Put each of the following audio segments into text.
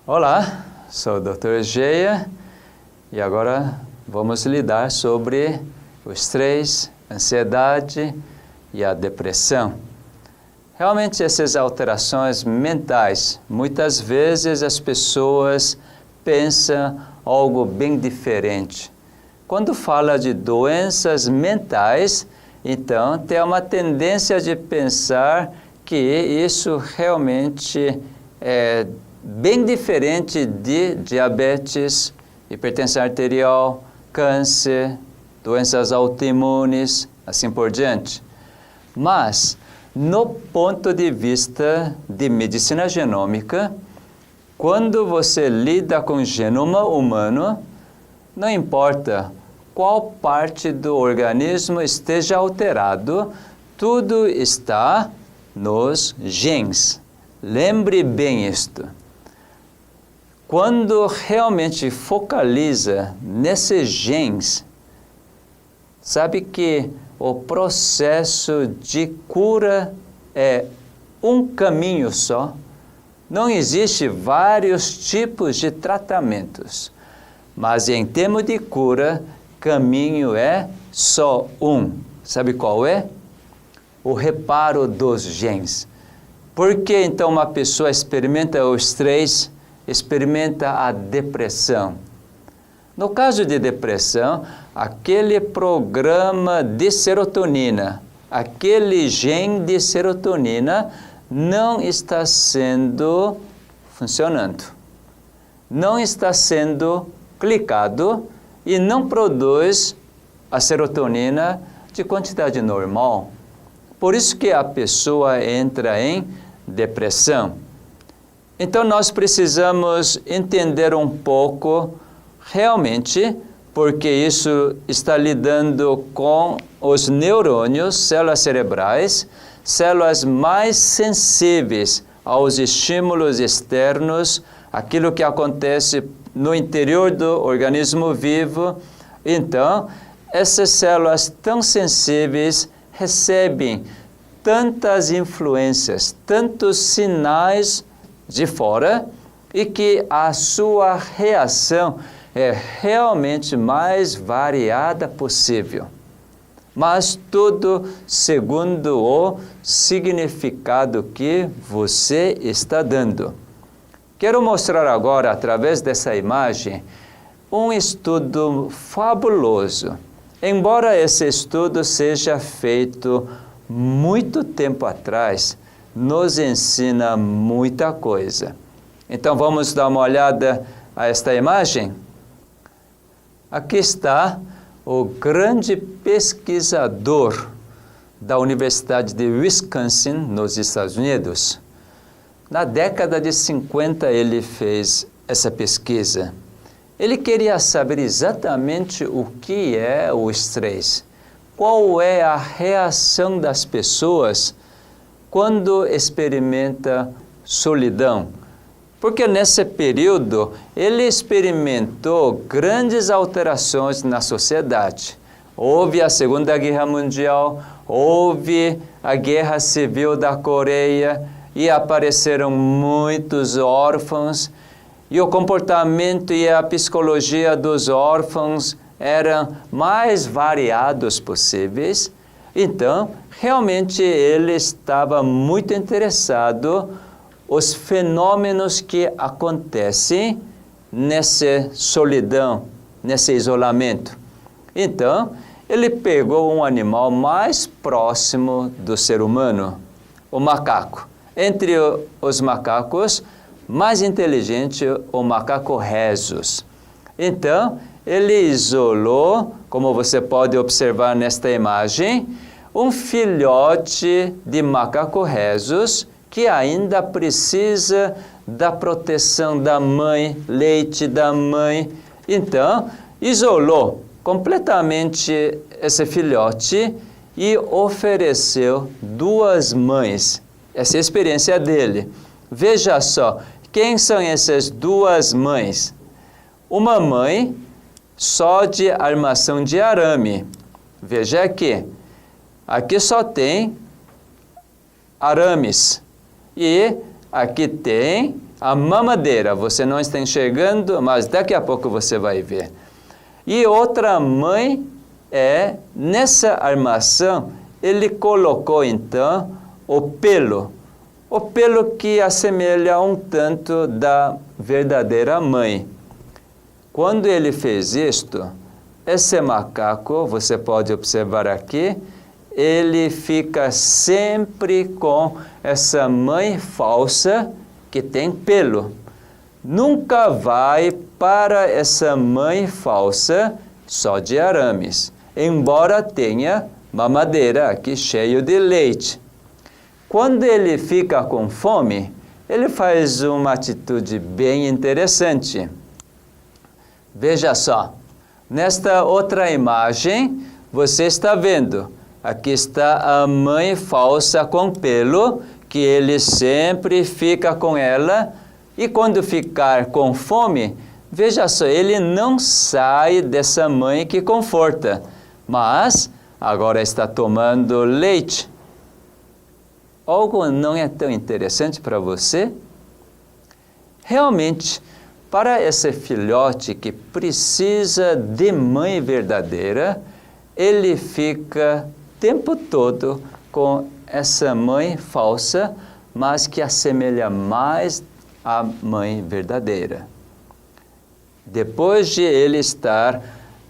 Olá, sou o Dr. Geia e agora vamos lidar sobre o estresse, a ansiedade e a depressão. Realmente essas alterações mentais, muitas vezes as pessoas pensam algo bem diferente. Quando fala de doenças mentais, então tem uma tendência de pensar que isso realmente é bem diferente de diabetes, hipertensão arterial, câncer, doenças autoimunes, assim por diante. Mas, no ponto de vista de medicina genômica, quando você lida com o genoma humano, não importa qual parte do organismo esteja alterado, tudo está nos genes. Lembre bem isto. Quando realmente focaliza nesses genes, sabe que o processo de cura é um caminho só. Não existe vários tipos de tratamentos, mas em termos de cura, caminho é só um. Sabe qual é? O reparo dos genes. Por que então uma pessoa experimenta o estresse, experimenta a depressão? No caso de depressão, aquele programa de serotonina, aquele gene de serotonina não está funcionando. Não está sendo clicado e não produz a serotonina de quantidade normal. Por isso que a pessoa entra em depressão. Então nós precisamos entender um pouco realmente, porque isso está lidando com os neurônios, células cerebrais, células mais sensíveis aos estímulos externos, aquilo que acontece no interior do organismo vivo. Então, essas células tão sensíveis recebem tantas influências, tantos sinais de fora, e que a sua reação é realmente mais variada possível. Mas tudo segundo o significado que você está dando. Quero mostrar agora, através dessa imagem, um estudo fabuloso. Embora esse estudo seja feito muito tempo atrás, nos ensina muita coisa. Então vamos dar uma olhada a esta imagem? Aqui está o grande pesquisador da Universidade de Wisconsin, nos Estados Unidos. Na década de 50 ele fez essa pesquisa. Ele queria saber exatamente o que é o estresse. Qual é a reação das pessoas quando experimenta solidão? Porque nesse período ele experimentou grandes alterações na sociedade. Houve a Segunda Guerra Mundial, houve a Guerra Civil da Coreia e apareceram muitos órfãos. E o comportamento e a psicologia dos órfãos eram mais variados possíveis. Então, realmente ele estava muito interessado os fenômenos que acontecem nessa solidão, nesse isolamento. Então, ele pegou um animal mais próximo do ser humano, o macaco. Entre os macacos, mais inteligente, o macaco rhesus. Então, ele isolou, como você pode observar nesta imagem, um filhote de macaco rhesus que ainda precisa da proteção da mãe, leite da mãe. Então, isolou completamente esse filhote e ofereceu 2 mães. Essa é a experiência dele. Veja só, quem são essas 2 mães? Uma mãe só de armação de arame. Veja aqui. Aqui só tem arames. E aqui tem A mamadeira, você não está enxergando, mas daqui a pouco você vai ver. E outra mãe nessa armação, ele colocou então o pelo que assemelha um tanto da verdadeira mãe. Quando ele fez isto, esse macaco, você pode observar aqui, ele fica sempre com essa mãe falsa que tem pelo. Nunca vai para essa mãe falsa só de arames, embora tenha mamadeira aqui cheio de leite. Quando ele fica com fome, ele faz uma atitude bem interessante. Veja só, nesta outra imagem, você está vendo, aqui está a mãe falsa com pelo, que ele sempre fica com ela, e quando ficar com fome, veja só, ele não sai dessa mãe que conforta, mas agora está tomando leite. Algo não é tão interessante para você? Realmente, para esse filhote que precisa de mãe verdadeira, ele fica o tempo todo com essa mãe falsa, mas que assemelha mais à mãe verdadeira. Depois de ele estar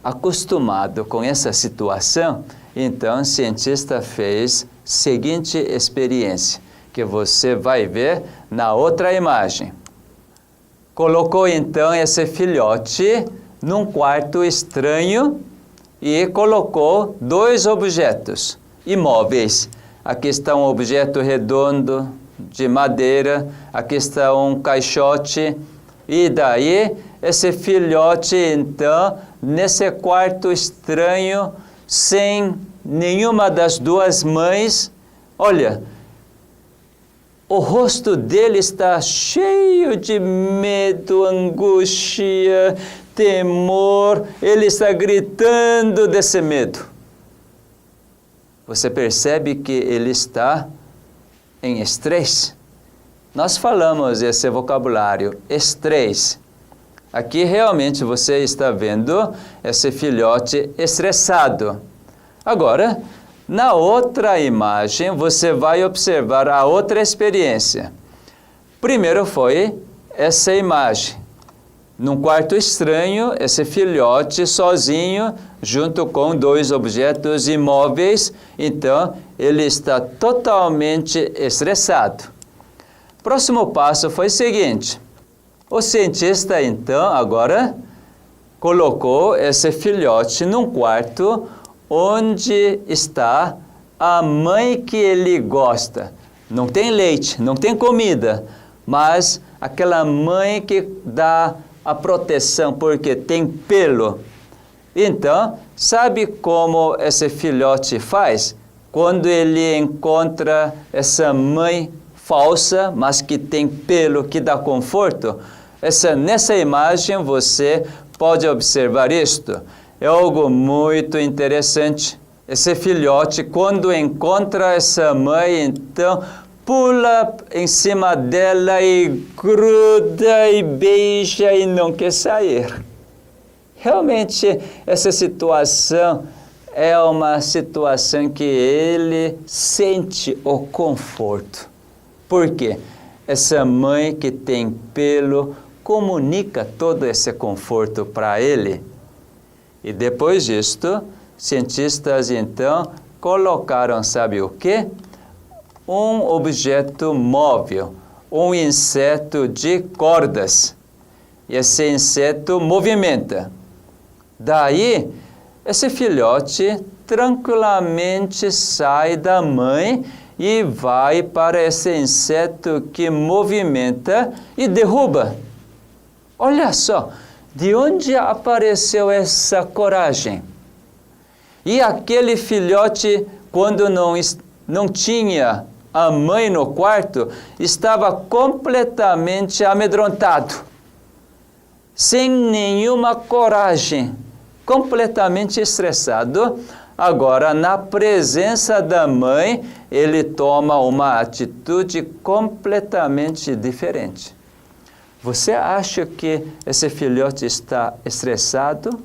acostumado com essa situação, então o cientista fez a seguinte experiência, que você vai ver na outra imagem. Colocou então esse filhote num quarto estranho e colocou dois objetos imóveis. Aqui está um objeto redondo de madeira, aqui está um caixote, e daí esse filhote então, nesse quarto estranho, sem nenhuma das duas mães, olha, o rosto dele está cheio de medo, angústia, temor, ele está gritando desse medo. Você percebe que ele está em estresse? Nós falamos esse vocabulário, estresse. Aqui realmente você está vendo esse filhote estressado. Agora, na outra imagem, você vai observar a outra experiência. Primeiro foi essa imagem. Num quarto estranho, esse filhote sozinho, junto com dois objetos imóveis, então ele está totalmente estressado. Próximo passo foi o seguinte: o cientista então agora colocou esse filhote num quarto onde está a mãe que ele gosta. Não tem leite, não tem comida, mas aquela mãe que dá a proteção porque tem pelo. Então, sabe como esse filhote faz? Quando ele encontra essa mãe falsa, mas que tem pelo, que dá conforto, nessa imagem você pode observar isto. É algo muito interessante. Esse filhote, quando encontra essa mãe, então pula em cima dela e gruda e beija e não quer sair. Realmente, essa situação é uma situação que ele sente o conforto. Por quê? Essa mãe que tem pelo comunica todo esse conforto para ele. E depois disto, cientistas então colocaram, sabe o quê? Um objeto móvel, um inseto de cordas. Esse inseto movimenta. Daí, esse filhote tranquilamente sai da mãe e vai para esse inseto que movimenta e derruba. Olha só, de onde apareceu essa coragem? E aquele filhote, quando não tinha a mãe no quarto, estava completamente amedrontado, sem nenhuma coragem, completamente estressado. Agora, na presença da mãe, ele toma uma atitude completamente diferente. Você acha que esse filhote está estressado?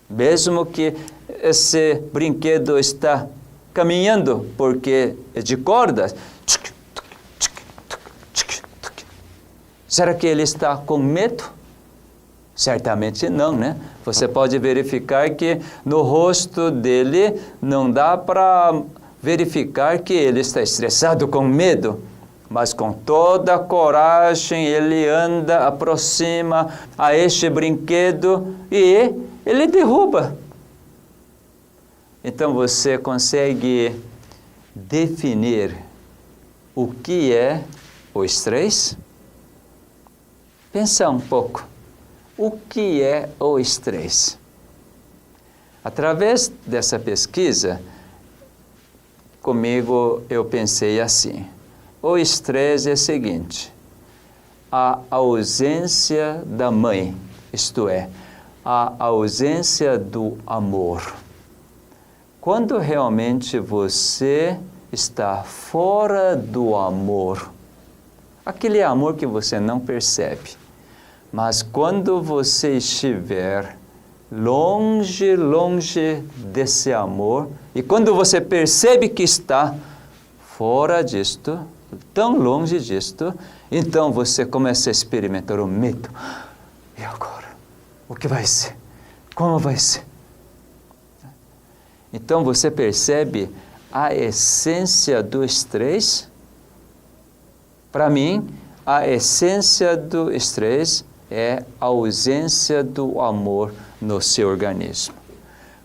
Mesmo que esse brinquedo está caminhando, porque é de cordas. Será que ele está com medo? Certamente não, né? Você pode verificar que no rosto dele não dá para verificar que ele está estressado, com medo. Mas com toda a coragem ele anda, aproxima a este brinquedo e ele derruba. Então você consegue definir o que é o estresse? Pensa um pouco. O que é o estresse? Através dessa pesquisa, comigo eu pensei assim. O estresse é o seguinte: a ausência da mãe, isto é, a ausência do amor. Quando realmente você está fora do amor, aquele amor que você não percebe, mas quando você estiver longe desse amor, e quando você percebe que está fora disto, tão longe disto, então você começa a experimentar o medo. E agora? O que vai ser? Como vai ser? Então você percebe a essência do estresse? Para mim, a essência do estresse é a ausência do amor no seu organismo.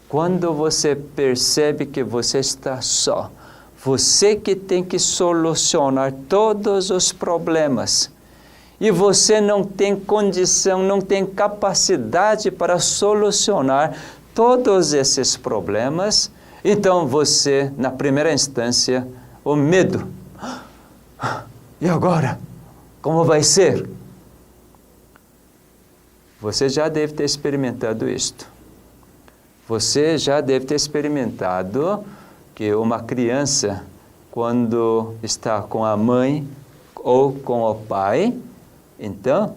Quando você percebe que você está só, você que tem que solucionar todos os problemas, e você não tem condição, não tem capacidade para solucionar todos esses problemas, então você, na primeira instância, o medo. E agora? Como vai ser? Você já deve ter experimentado isto. Você já deve ter experimentado que uma criança, quando está com a mãe ou com o pai, então,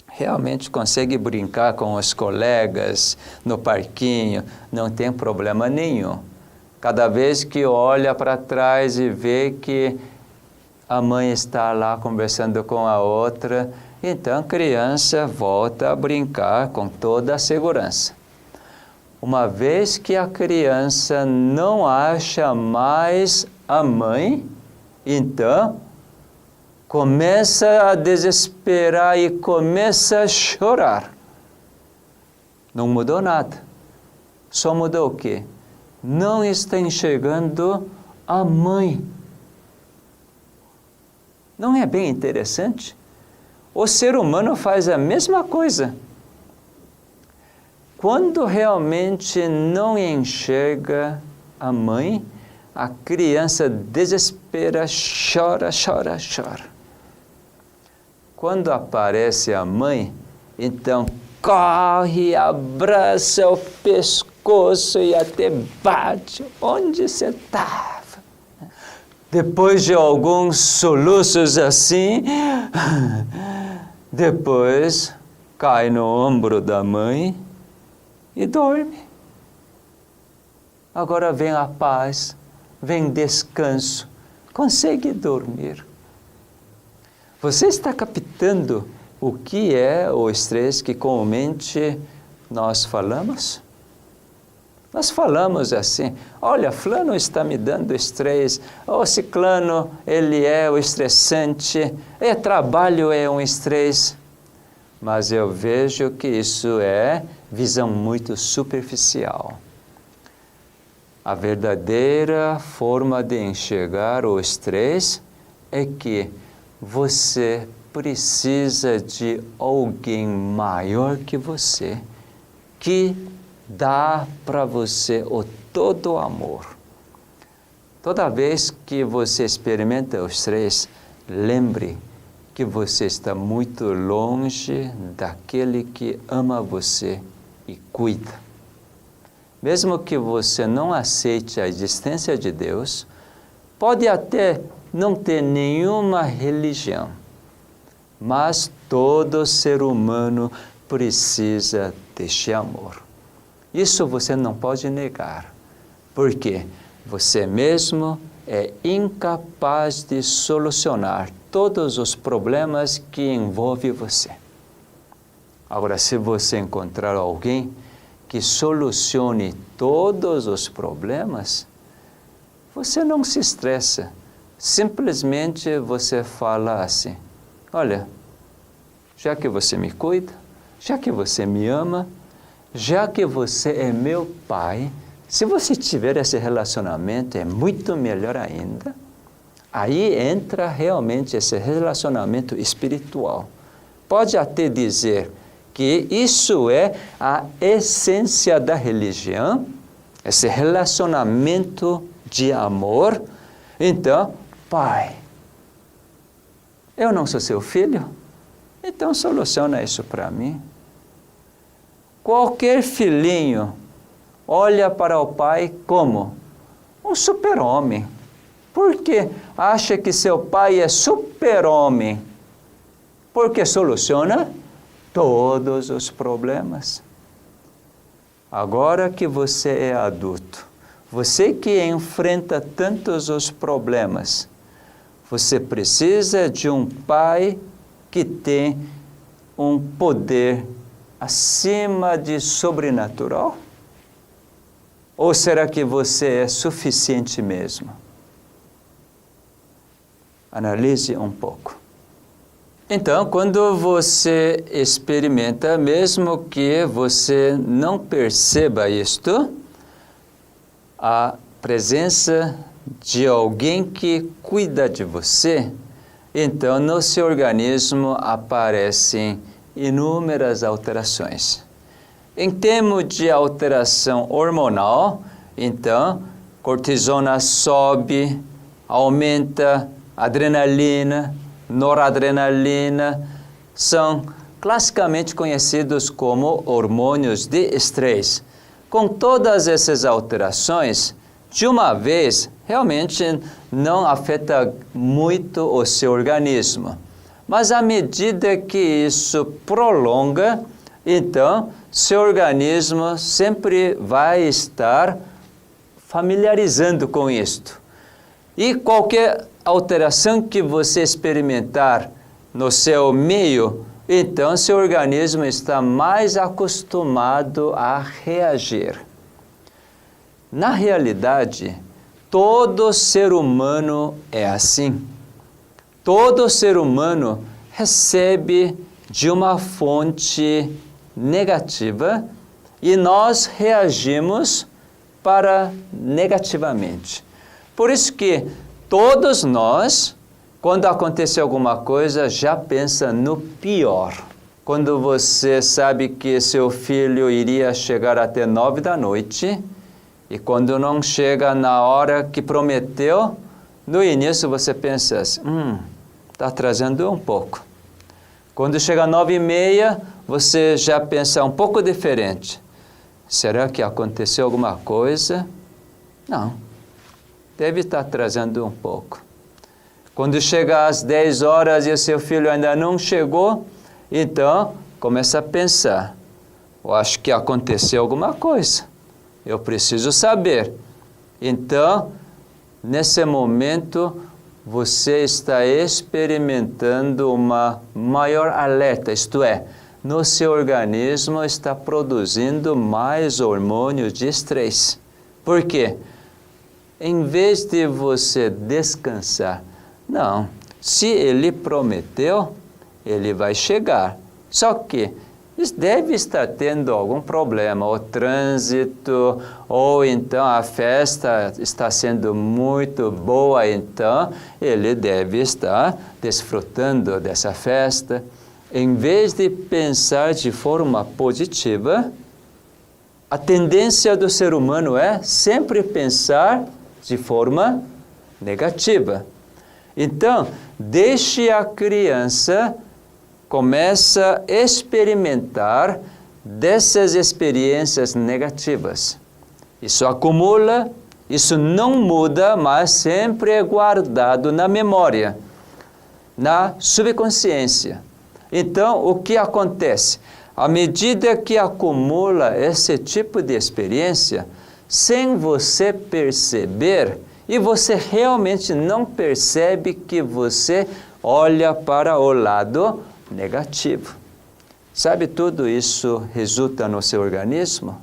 realmente consegue brincar com os colegas no parquinho, não tem problema nenhum. Cada vez que olha para trás e vê que a mãe está lá conversando com a outra, então a criança volta a brincar com toda a segurança. Uma vez que a criança não acha mais a mãe, então começa a desesperar e começa a chorar. Não mudou nada. Só mudou o quê? Não está enxergando a mãe. Não é bem interessante? O ser humano faz a mesma coisa. Quando realmente não enxerga a mãe, a criança desespera, chora. Quando aparece a mãe, então corre, abraça o pescoço e até bate. Onde você estava? Depois de alguns soluços assim, depois cai no ombro da mãe e dorme. Agora vem a paz, vem descanso, consegue dormir. Você está captando o que é o estresse que comumente nós falamos? Nós falamos assim: olha, fulano está me dando estresse, o ciclano, ele é o estressante, trabalho é um estresse. Mas eu vejo que isso é visão muito superficial. A verdadeira forma de enxergar o estresse é que você precisa de alguém maior que você, que dá para você o todo o amor. Toda vez que você experimenta o estresse, lembre que você está muito longe daquele que ama você e cuida. Mesmo que você não aceite a existência de Deus, pode até não ter nenhuma religião, mas todo ser humano precisa deste amor. Isso você não pode negar, porque você mesmo é incapaz de solucionar todos os problemas que envolvem você. Agora, se você encontrar alguém que solucione todos os problemas, você não se estressa. Simplesmente você fala assim: olha, já que você me cuida, já que você me ama, já que você é meu pai, se você tiver esse relacionamento, é muito melhor ainda. Aí entra realmente esse relacionamento espiritual. Pode até dizer que isso é a essência da religião, esse relacionamento de amor. Então, pai, eu não sou seu filho? Então soluciona isso para mim. Qualquer filhinho olha para o pai como um super-homem. Porque acha que seu pai é super-homem, porque soluciona todos os problemas. Agora que você é adulto, você que enfrenta tantos os problemas, você precisa de um pai que tem um poder acima de sobrenatural? Ou será que você é suficiente mesmo? Analise um pouco. Então, quando você experimenta, mesmo que você não perceba isto, a presença de alguém que cuida de você, então no seu organismo aparecem inúmeras alterações. Em termos de alteração hormonal, então, cortisona sobe, aumenta adrenalina, noradrenalina, são classicamente conhecidos como hormônios de estresse. Com todas essas alterações, de uma vez, realmente não afeta muito o seu organismo. Mas à medida que isso prolonga, então, seu organismo sempre vai estar familiarizando com isto. E qualquer alteração que você experimentar no seu meio, então seu organismo está mais acostumado a reagir. Na realidade, todo ser humano é assim. Todo ser humano recebe de uma fonte negativa e nós reagimos para negativamente. Por isso que todos nós, quando acontece alguma coisa, já pensa no pior. Quando você sabe que seu filho iria chegar até 9 da noite, e quando não chega na hora que prometeu, no início você pensa assim, está atrasando um pouco. Quando chega 9h30, você já pensa um pouco diferente. Será que aconteceu alguma coisa? Não. Deve estar atrasando um pouco. Quando chega às 10 horas e o seu filho ainda não chegou, então começa a pensar, eu acho que aconteceu alguma coisa, eu preciso saber. Então, nesse momento, você está experimentando uma maior alerta, isto é, no seu organismo está produzindo mais hormônios de estresse. Por quê? Em vez de você descansar, não, se ele prometeu, ele vai chegar. Só que deve estar tendo algum problema, o trânsito, ou então a festa está sendo muito boa, então ele deve estar desfrutando dessa festa. Em vez de pensar de forma positiva, a tendência do ser humano é sempre pensar de forma negativa. Então, deixe a criança começa a experimentar dessas experiências negativas. Isso acumula, isso não muda, mas sempre é guardado na memória, na subconsciência. Então, o que acontece? À medida que acumula esse tipo de experiência, sem você perceber, e você realmente não percebe que você olha para o lado negativo. Sabe, tudo isso resulta no seu organismo,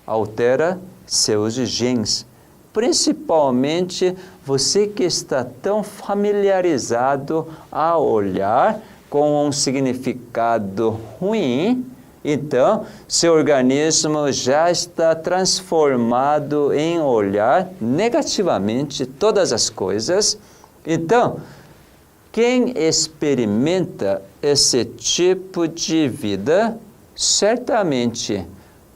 altera seus genes. Principalmente você que está tão familiarizado a olhar com um significado ruim, então seu organismo já está transformado em olhar negativamente todas as coisas. Então, quem experimenta esse tipo de vida, certamente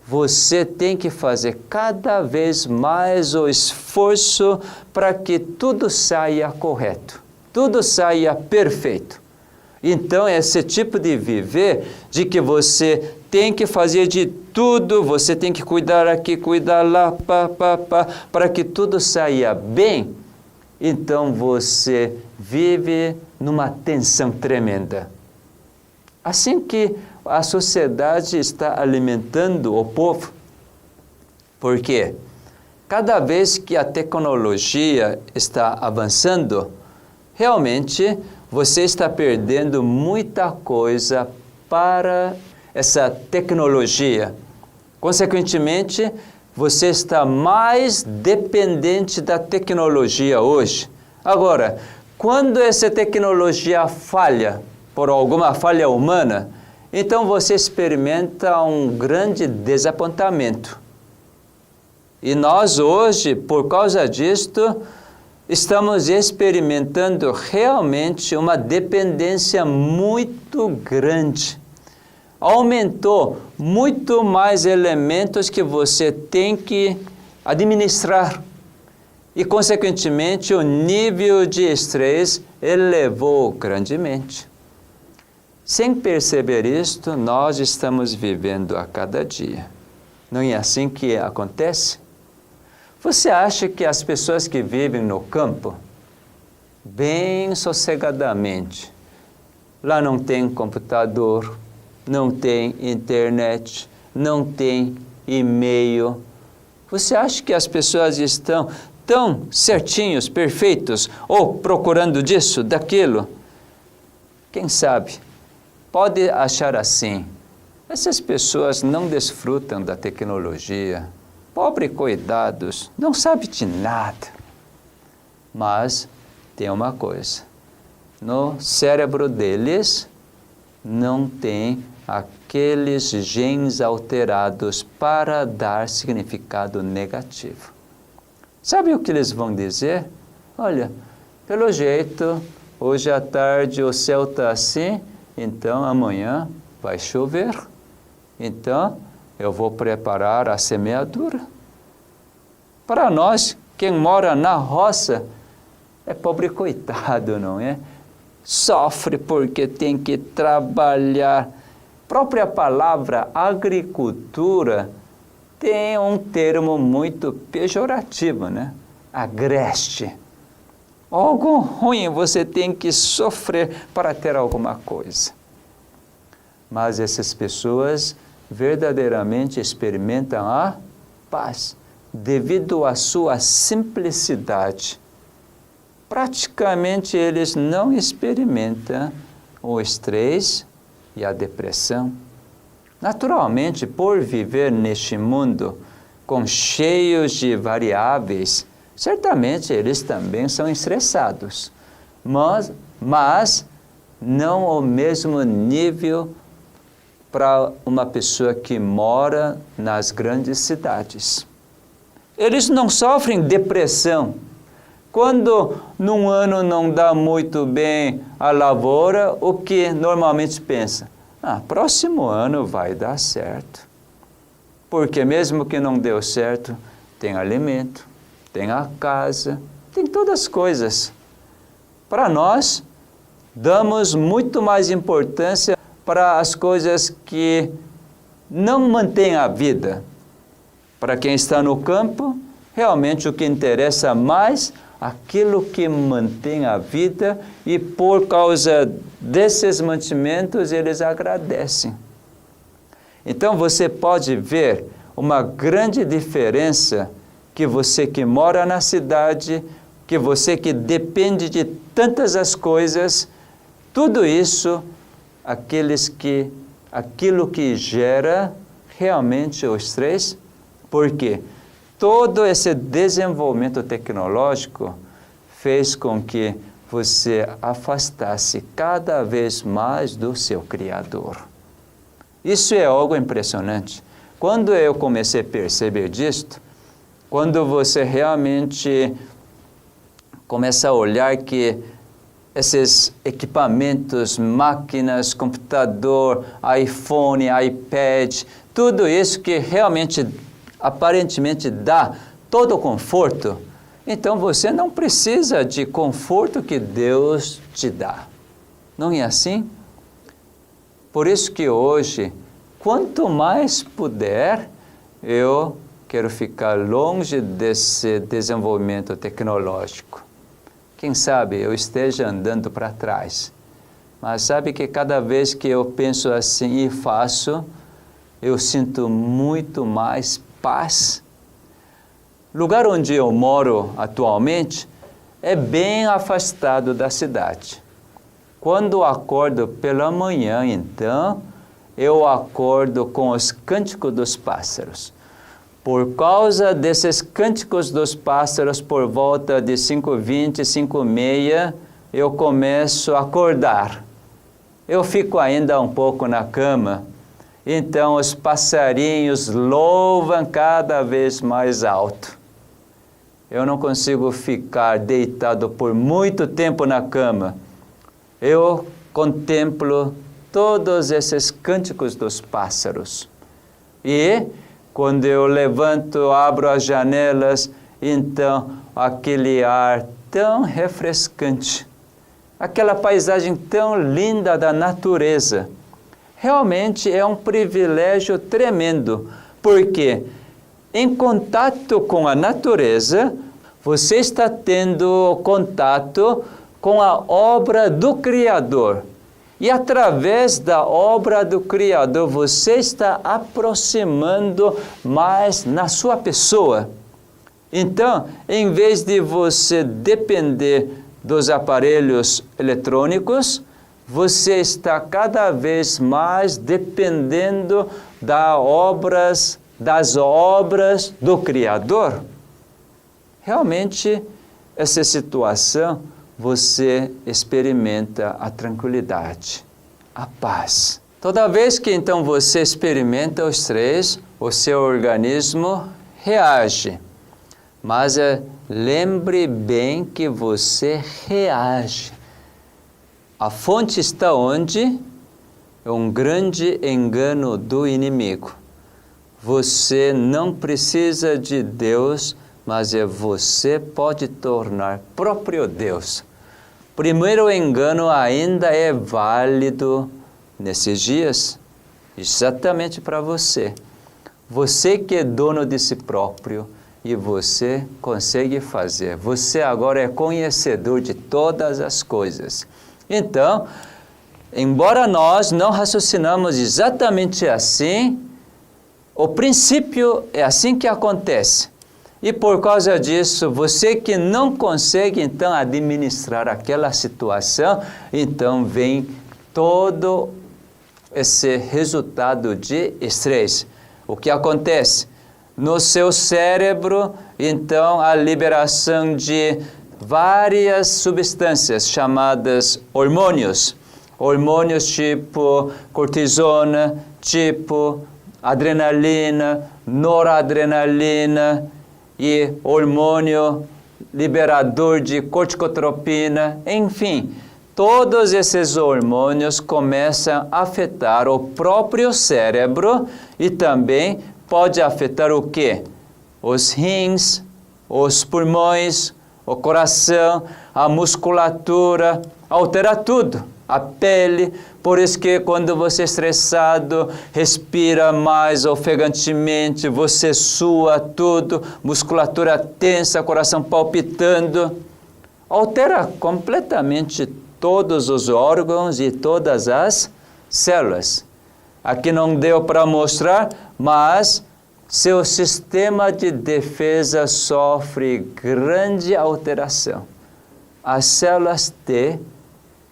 você tem que fazer cada vez mais o esforço para que tudo saia correto, tudo saia perfeito. Então, esse tipo de viver, de que você tem que fazer de tudo, você tem que cuidar aqui, cuidar lá, para que tudo saia bem, então você vive numa tensão tremenda. Assim que a sociedade está alimentando o povo. Por quê? Cada vez que a tecnologia está avançando, realmente você está perdendo muita coisa para essa tecnologia. Consequentemente, você está mais dependente da tecnologia hoje. Agora, quando essa tecnologia falha, por alguma falha humana, então você experimenta um grande desapontamento. E nós hoje, por causa disto, estamos experimentando realmente uma dependência muito grande. Aumentou muito mais elementos que você tem que administrar. E, consequentemente, o nível de estresse elevou grandemente. Sem perceber isto, nós estamos vivendo a cada dia. Não é assim que acontece? Você acha que as pessoas que vivem no campo, bem sossegadamente, lá não tem computador, não tem internet, não tem e-mail, você acha que as pessoas estão tão certinhos, perfeitos, ou procurando disso, daquilo? Quem sabe? Pode achar assim, essas pessoas não desfrutam da tecnologia, pobre coitados, não sabe de nada. Mas tem uma coisa, no cérebro deles não tem aqueles genes alterados para dar significado negativo. Sabe o que eles vão dizer? Olha, pelo jeito, hoje à tarde o céu está assim, então amanhã vai chover. Então, eu vou preparar a semeadura. Para nós, quem mora na roça, é pobre coitado, não é? Sofre porque tem que trabalhar. A própria palavra agricultura tem um termo muito pejorativo, né? Agreste. Algo ruim, você tem que sofrer para ter alguma coisa. Mas essas pessoas verdadeiramente experimentam a paz, devido à sua simplicidade. Praticamente eles não experimentam o estresse e a depressão. Naturalmente, por viver neste mundo com cheios de variáveis, certamente eles também são estressados, mas não ao mesmo nível para uma pessoa que mora nas grandes cidades. Eles não sofrem depressão. Quando num ano não dá muito bem a lavoura, o que normalmente pensa? Próximo ano vai dar certo. Porque mesmo que não deu certo, tem alimento, tem a casa, tem todas as coisas. Para nós, damos muito mais importância para as coisas que não mantêm a vida. Para quem está no campo, realmente o que interessa mais aquilo que mantém a vida, e por causa desses mantimentos eles agradecem. Então você pode ver uma grande diferença, que você que mora na cidade, que você que depende de tantas as coisas, tudo isso, aquilo que gera realmente o estresse. Por quê? Todo esse desenvolvimento tecnológico fez com que você afastasse cada vez mais do seu Criador. Isso é algo impressionante. Quando eu comecei a perceber disto, quando você realmente começa a olhar que esses equipamentos, máquinas, computador, iPhone, iPad, tudo isso que realmente, aparentemente dá todo o conforto, então você não precisa de conforto que Deus te dá. Não é assim? Por isso que hoje, quanto mais puder, eu quero ficar longe desse desenvolvimento tecnológico. Quem sabe eu esteja andando para trás. Mas sabe que cada vez que eu penso assim e faço, eu sinto muito mais paz. O lugar onde eu moro atualmente é bem afastado da cidade. Quando acordo pela manhã, então, eu acordo com os cânticos dos pássaros. Por causa desses cânticos dos pássaros, por volta de 5h20, 5h30, eu começo a acordar. Eu fico ainda um pouco na cama, então os passarinhos louvam cada vez mais alto. Eu não consigo ficar deitado por muito tempo na cama. Eu contemplo todos esses cânticos dos pássaros. E quando eu levanto, abro as janelas, então aquele ar tão refrescante, aquela paisagem tão linda da natureza, realmente é um privilégio tremendo, porque em contato com a natureza, você está tendo contato com a obra do Criador. E através da obra do Criador, você está aproximando mais na sua pessoa. Então, em vez de você depender dos aparelhos eletrônicos, você está cada vez mais dependendo das obras do Criador. Realmente, essa situação, você experimenta a tranquilidade, a paz. Toda vez que então você experimenta o estresse, o seu organismo reage. Mas lembre bem que você reage. A fonte está onde? É um grande engano do inimigo. Você não precisa de Deus, mas você pode tornar próprio Deus. Primeiro engano ainda é válido nesses dias, exatamente para você. Você que é dono de si próprio e você consegue fazer. Você agora é conhecedor de todas as coisas. Então, embora nós não raciocinamos exatamente assim, o princípio é assim que acontece. E por causa disso, você que não consegue então administrar aquela situação, então vem todo esse resultado de estresse. O que acontece? No seu cérebro, então, a liberação de várias substâncias chamadas hormônios. Hormônios tipo cortisona, tipo adrenalina, noradrenalina, e hormônio liberador de corticotropina, enfim, todos esses hormônios começam a afetar o próprio cérebro e também pode afetar o quê? Os rins, os pulmões, o coração, a musculatura, altera tudo, a pele. Por isso que quando você é estressado, respira mais ofegantemente, você sua tudo, musculatura tensa, coração palpitando. altera completamente todos os órgãos e todas as células. Aqui não deu para mostrar, mas seu sistema de defesa sofre grande alteração. As células T,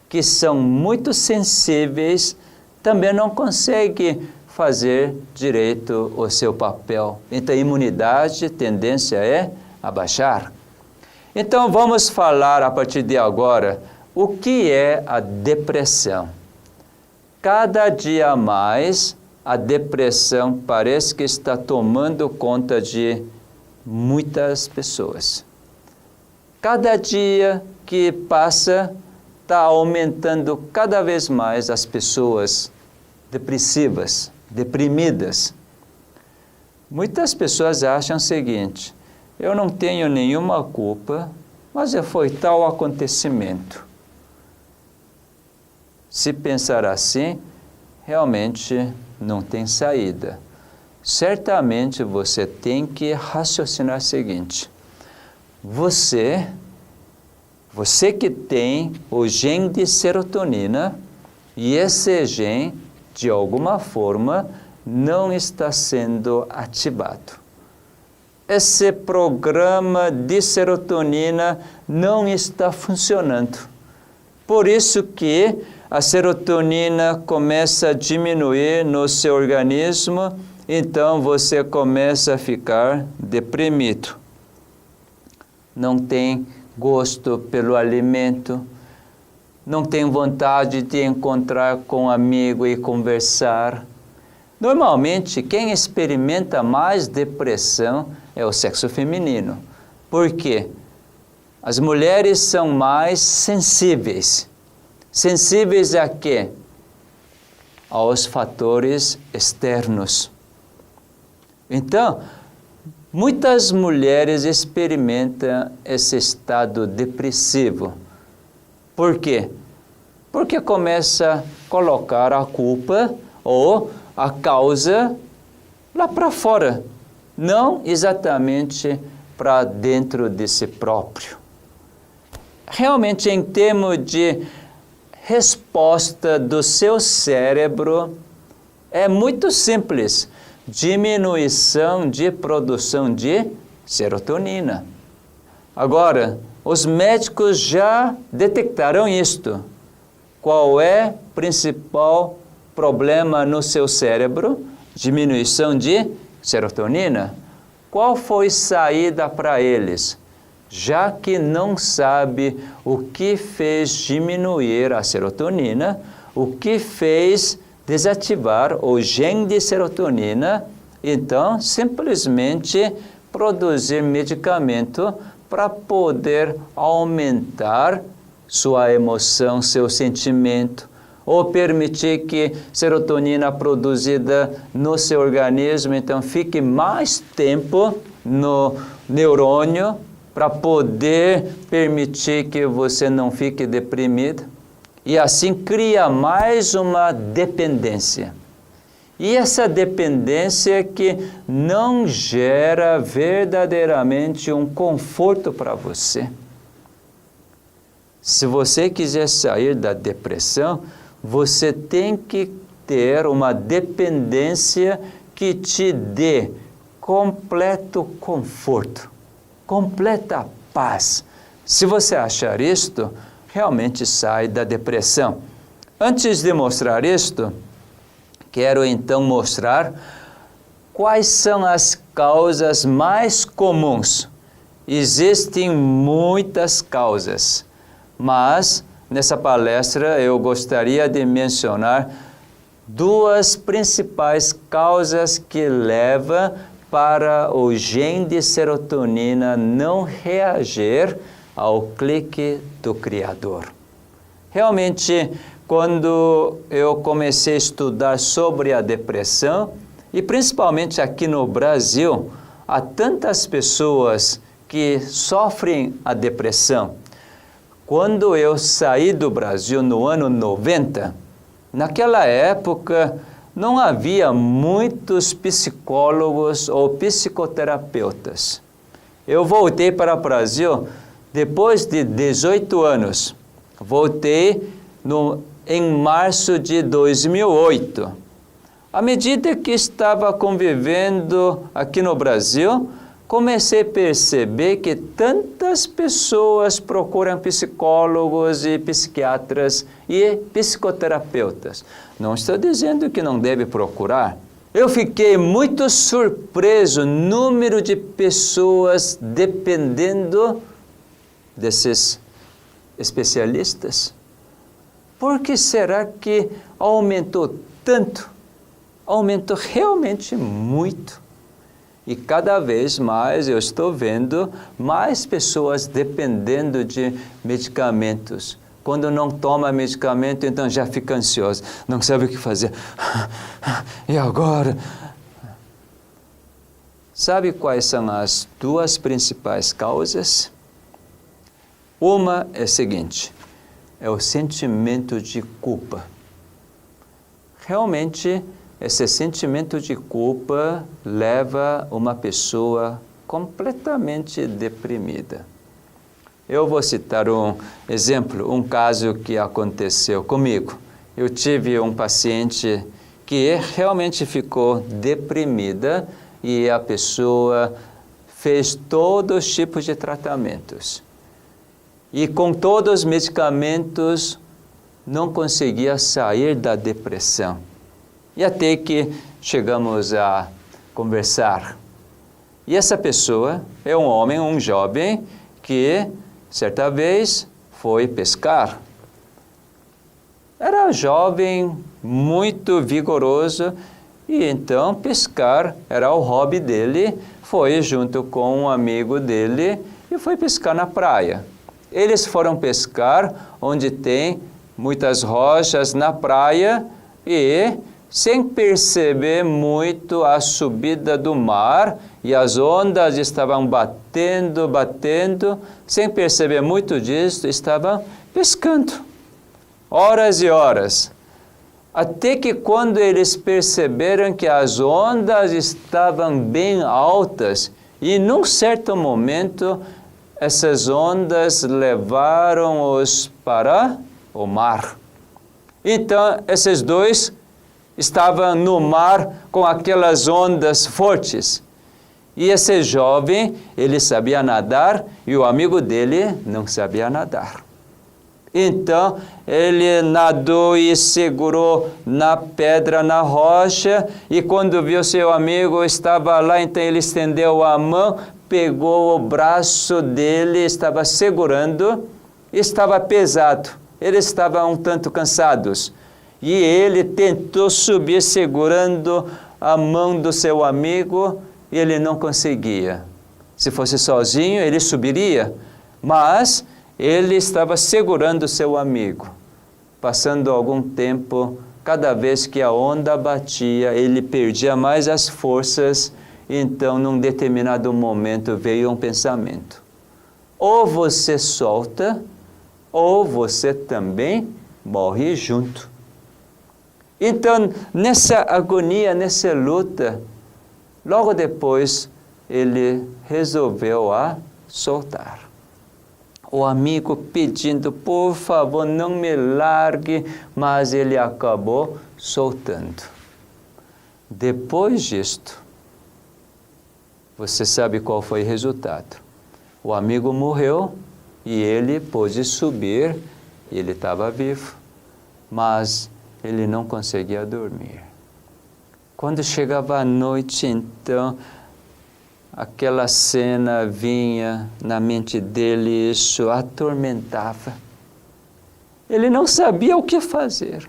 que são muito sensíveis, também não conseguem fazer direito o seu papel. Então, a imunidade, tendência é a baixar. Então, vamos falar a partir de agora o que é a depressão. Cada dia mais, a depressão parece que está tomando conta de muitas pessoas. Cada dia que passa, está aumentando cada vez mais as pessoas depressivas, deprimidas. Muitas pessoas acham o seguinte: eu não tenho nenhuma culpa, mas foi tal acontecimento. Se pensar assim, realmente não tem saída. Certamente você tem que raciocinar o seguinte: você que tem o gene de serotonina, e esse gene, de alguma forma, não está sendo ativado. Esse programa de serotonina não está funcionando. Por isso que a serotonina começa a diminuir no seu organismo, então você começa a ficar deprimido. Não tem gosto pelo alimento, não tem vontade de encontrar com um amigo e conversar. Normalmente, quem experimenta mais depressão é o sexo feminino. Por quê? As mulheres são mais sensíveis. Sensíveis a quê? Aos fatores externos. Então, muitas mulheres experimentam esse estado depressivo. Por quê? Porque começa a colocar a culpa ou a causa lá para fora, não exatamente para dentro de si próprio. Realmente, em termos de resposta do seu cérebro, é muito simples: diminuição de produção de serotonina. Agora, os médicos já detectaram isto. Qual é o principal problema no seu cérebro? Diminuição de serotonina. Qual foi a saída para eles? Já que não sabe o que fez diminuir a serotonina, o que fez desativar o gene de serotonina, então simplesmente produzir medicamento para poder aumentar sua emoção, seu sentimento, ou permitir que serotonina produzida no seu organismo, então fique mais tempo no neurônio, para poder permitir que você não fique deprimido, e assim cria mais uma dependência. E essa dependência que não gera verdadeiramente um conforto para você. Se você quiser sair da depressão, você tem que ter uma dependência que te dê completo conforto, completa paz. Se você achar isto, realmente sai da depressão. Antes de mostrar isto, quero então mostrar quais são as causas mais comuns. Existem muitas causas, mas nessa palestra eu gostaria de mencionar duas principais causas que levam para o gene de serotonina não reagir ao clique do Criador. Realmente, quando eu comecei a estudar sobre a depressão, e principalmente aqui no Brasil, há tantas pessoas que sofrem a depressão. Quando eu saí do Brasil no ano 90, naquela época não havia muitos psicólogos ou psicoterapeutas. Eu voltei para o Brasil Depois de 18 anos, voltei em março de 2008. À medida que estava convivendo aqui no Brasil, comecei a perceber que tantas pessoas procuram psicólogos e psiquiatras e psicoterapeutas. Não estou dizendo que não deve procurar. Eu fiquei muito surpreso no número de pessoas dependendo desses especialistas. Por que será que aumentou tanto? Aumentou realmente muito. E cada vez mais eu estou vendo mais pessoas dependendo de medicamentos. Quando não toma medicamento, então já fica ansioso, não sabe o que fazer. E agora? Sabe quais são as duas principais causas? Uma é a seguinte, é o sentimento de culpa. Realmente, esse sentimento de culpa leva uma pessoa completamente deprimida. Eu vou citar um exemplo, um caso que aconteceu comigo. Eu tive um paciente que realmente ficou deprimida e a pessoa fez todos os tipos de tratamentos. E com todos os medicamentos não conseguia sair da depressão. E até que chegamos a conversar. E essa pessoa é um homem, um jovem, que certa vez foi pescar. Era jovem, muito vigoroso, e então pescar era o hobby dele. Foi junto com um amigo dele e foi pescar na praia. Eles foram pescar onde tem muitas rochas na praia e, sem perceber muito a subida do mar, e as ondas estavam batendo, sem perceber muito disso, estavam pescando, horas e horas. Até que quando eles perceberam que as ondas estavam bem altas, e num certo momento, essas ondas levaram-os para o mar. Então, esses dois estavam no mar com aquelas ondas fortes. E esse jovem, ele sabia nadar e o amigo dele não sabia nadar. Então, ele nadou e segurou na pedra, na rocha, e quando viu seu amigo estava lá, então ele estendeu a mão, pegou o braço dele, estava segurando, estava pesado, eles estavam um tanto cansados. E ele tentou subir segurando a mão do seu amigo e ele não conseguia. Se fosse sozinho, ele subiria, mas ele estava segurando seu amigo. Passando algum tempo, cada vez que a onda batia, ele perdia mais as forças. Então, num determinado momento, veio um pensamento. Ou você solta, ou você também morre junto. Então, nessa agonia, nessa luta, logo depois, ele resolveu soltar. O amigo pedindo, por favor, não me largue, mas ele acabou soltando. Depois disto, você sabe qual foi o resultado. O amigo morreu e ele pôde subir, ele estava vivo, mas ele não conseguia dormir. Quando chegava a noite, então, aquela cena vinha na mente dele, isso atormentava. Ele não sabia o que fazer.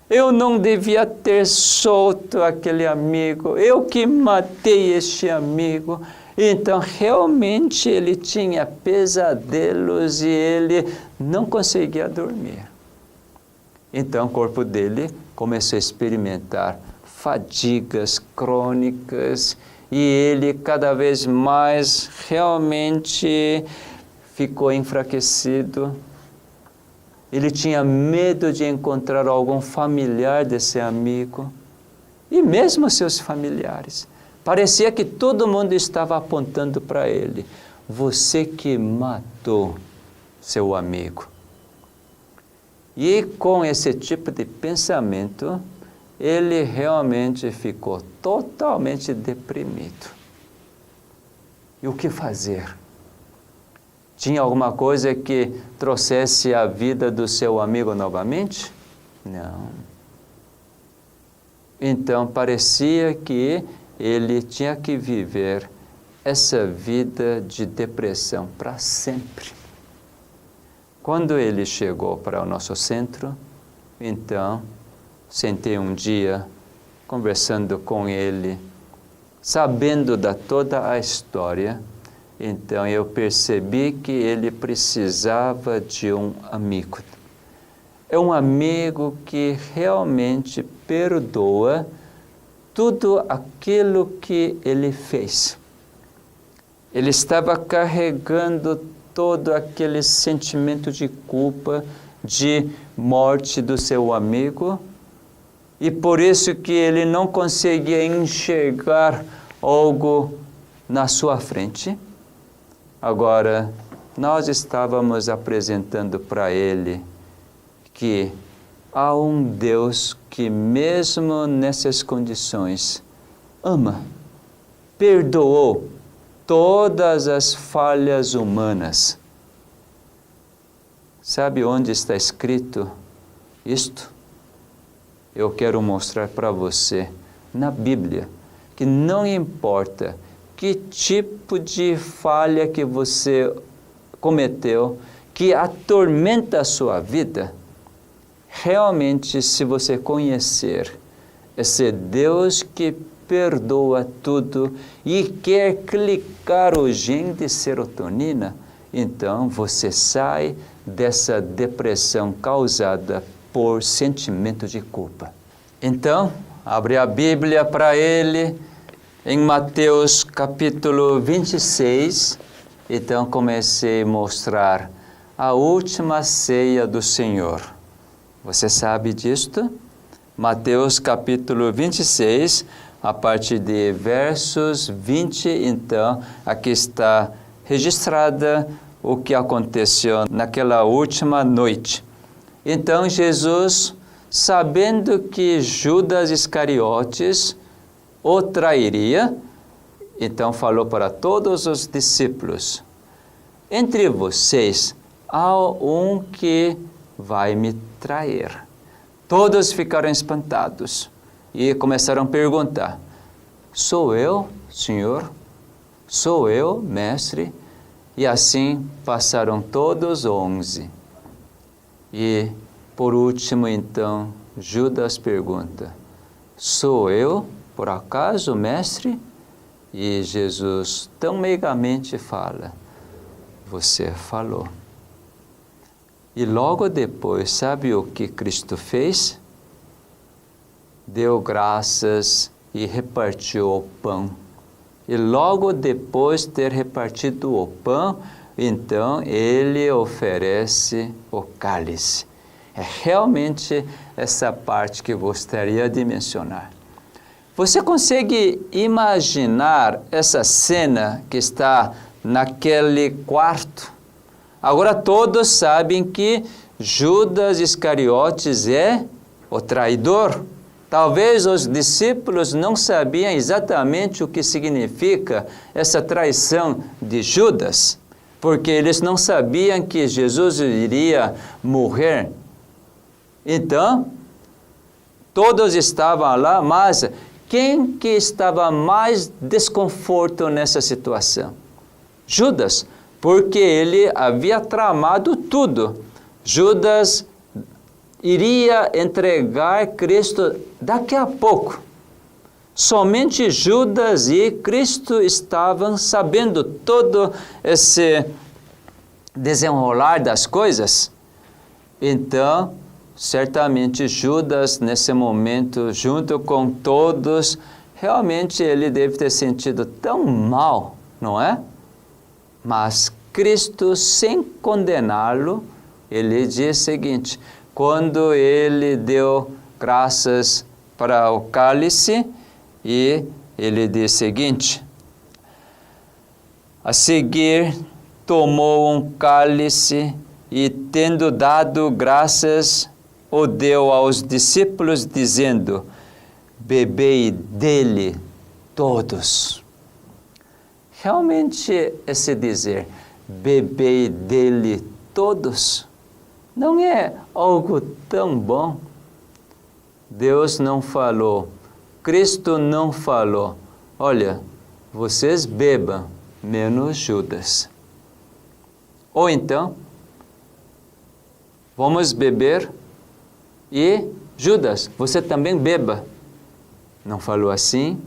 Eu não devia ter solto aquele amigo, eu que matei este amigo. Então, realmente, ele tinha pesadelos e ele não conseguia dormir. Então, o corpo dele começou a experimentar fadigas crônicas e ele cada vez mais realmente ficou enfraquecido. Ele tinha medo de encontrar algum familiar desse amigo e mesmo seus familiares. Parecia que todo mundo estava apontando para ele. você que matou seu amigo. E com esse tipo de pensamento, ele realmente ficou totalmente deprimido. E o que fazer? Tinha alguma coisa que trouxesse a vida do seu amigo novamente? Não. Então parecia que ele tinha que viver essa vida de depressão para sempre. Quando ele chegou para o nosso centro, então sentei um dia conversando com ele, sabendo da toda a história. Então eu percebi que ele precisava de um amigo. É um amigo que realmente perdoa tudo aquilo que ele fez. Ele estava carregando todo aquele sentimento de culpa, de morte do seu amigo, e por isso que ele não conseguia enxergar algo na sua frente. Agora, nós estávamos apresentando para ele que há um Deus que mesmo nessas condições ama, perdoou todas as falhas humanas. Sabe onde está escrito isto? Eu quero mostrar para você na Bíblia que não importa que tipo de falha que você cometeu, que atormenta a sua vida, realmente, se você conhecer esse Deus que perdoa tudo e quer clicar o gene de serotonina, então você sai dessa depressão causada por sentimento de culpa. Então, abre a Bíblia para ele em Mateus capítulo 26. Então comecei a mostrar a última ceia do Senhor. Você sabe disto? Mateus capítulo 26, a partir de versos 20, então, aqui está registrada o que aconteceu naquela última noite. Então Jesus, sabendo que Judas Iscariotes o trairia, então falou para todos os discípulos: entre vocês há um que vai me trair. Todos ficaram espantados e começaram a perguntar: sou eu, Senhor? Sou eu, Mestre? E assim passaram todos 11. E por último, então, Judas pergunta: sou eu, por acaso, Mestre? E Jesus tão meigamente fala: você falou. E logo depois, sabe o que Cristo fez? Deu graças e repartiu o pão. E logo depois de ter repartido o pão, então ele oferece o cálice. É realmente essa parte que eu gostaria de mencionar. Você consegue imaginar essa cena que está naquele quarto? Agora todos sabem que Judas Iscariotes é o traidor. Talvez os discípulos não sabiam exatamente o que significa essa traição de Judas, porque eles não sabiam que Jesus iria morrer. Então, todos estavam lá, mas quem que estava mais desconforto nessa situação? Judas, porque ele havia tramado tudo. Judas iria entregar Cristo daqui a pouco. Somente Judas e Cristo estavam sabendo todo esse desenrolar das coisas. Então, certamente Judas, nesse momento, junto com todos, realmente ele deve ter sentido tão mal, não é? Mas Cristo, sem condená-lo, ele diz o seguinte: quando ele deu graças para o cálice, e ele diz o seguinte: A seguir, tomou um cálice e, tendo dado graças, o deu aos discípulos, dizendo: bebei dele todos. Realmente, esse dizer, bebei dele todos, não é algo tão bom? Deus não falou, Cristo não falou, olha, vocês bebam, menos Judas. Ou então, vamos beber e Judas, você também beba. Não falou assim,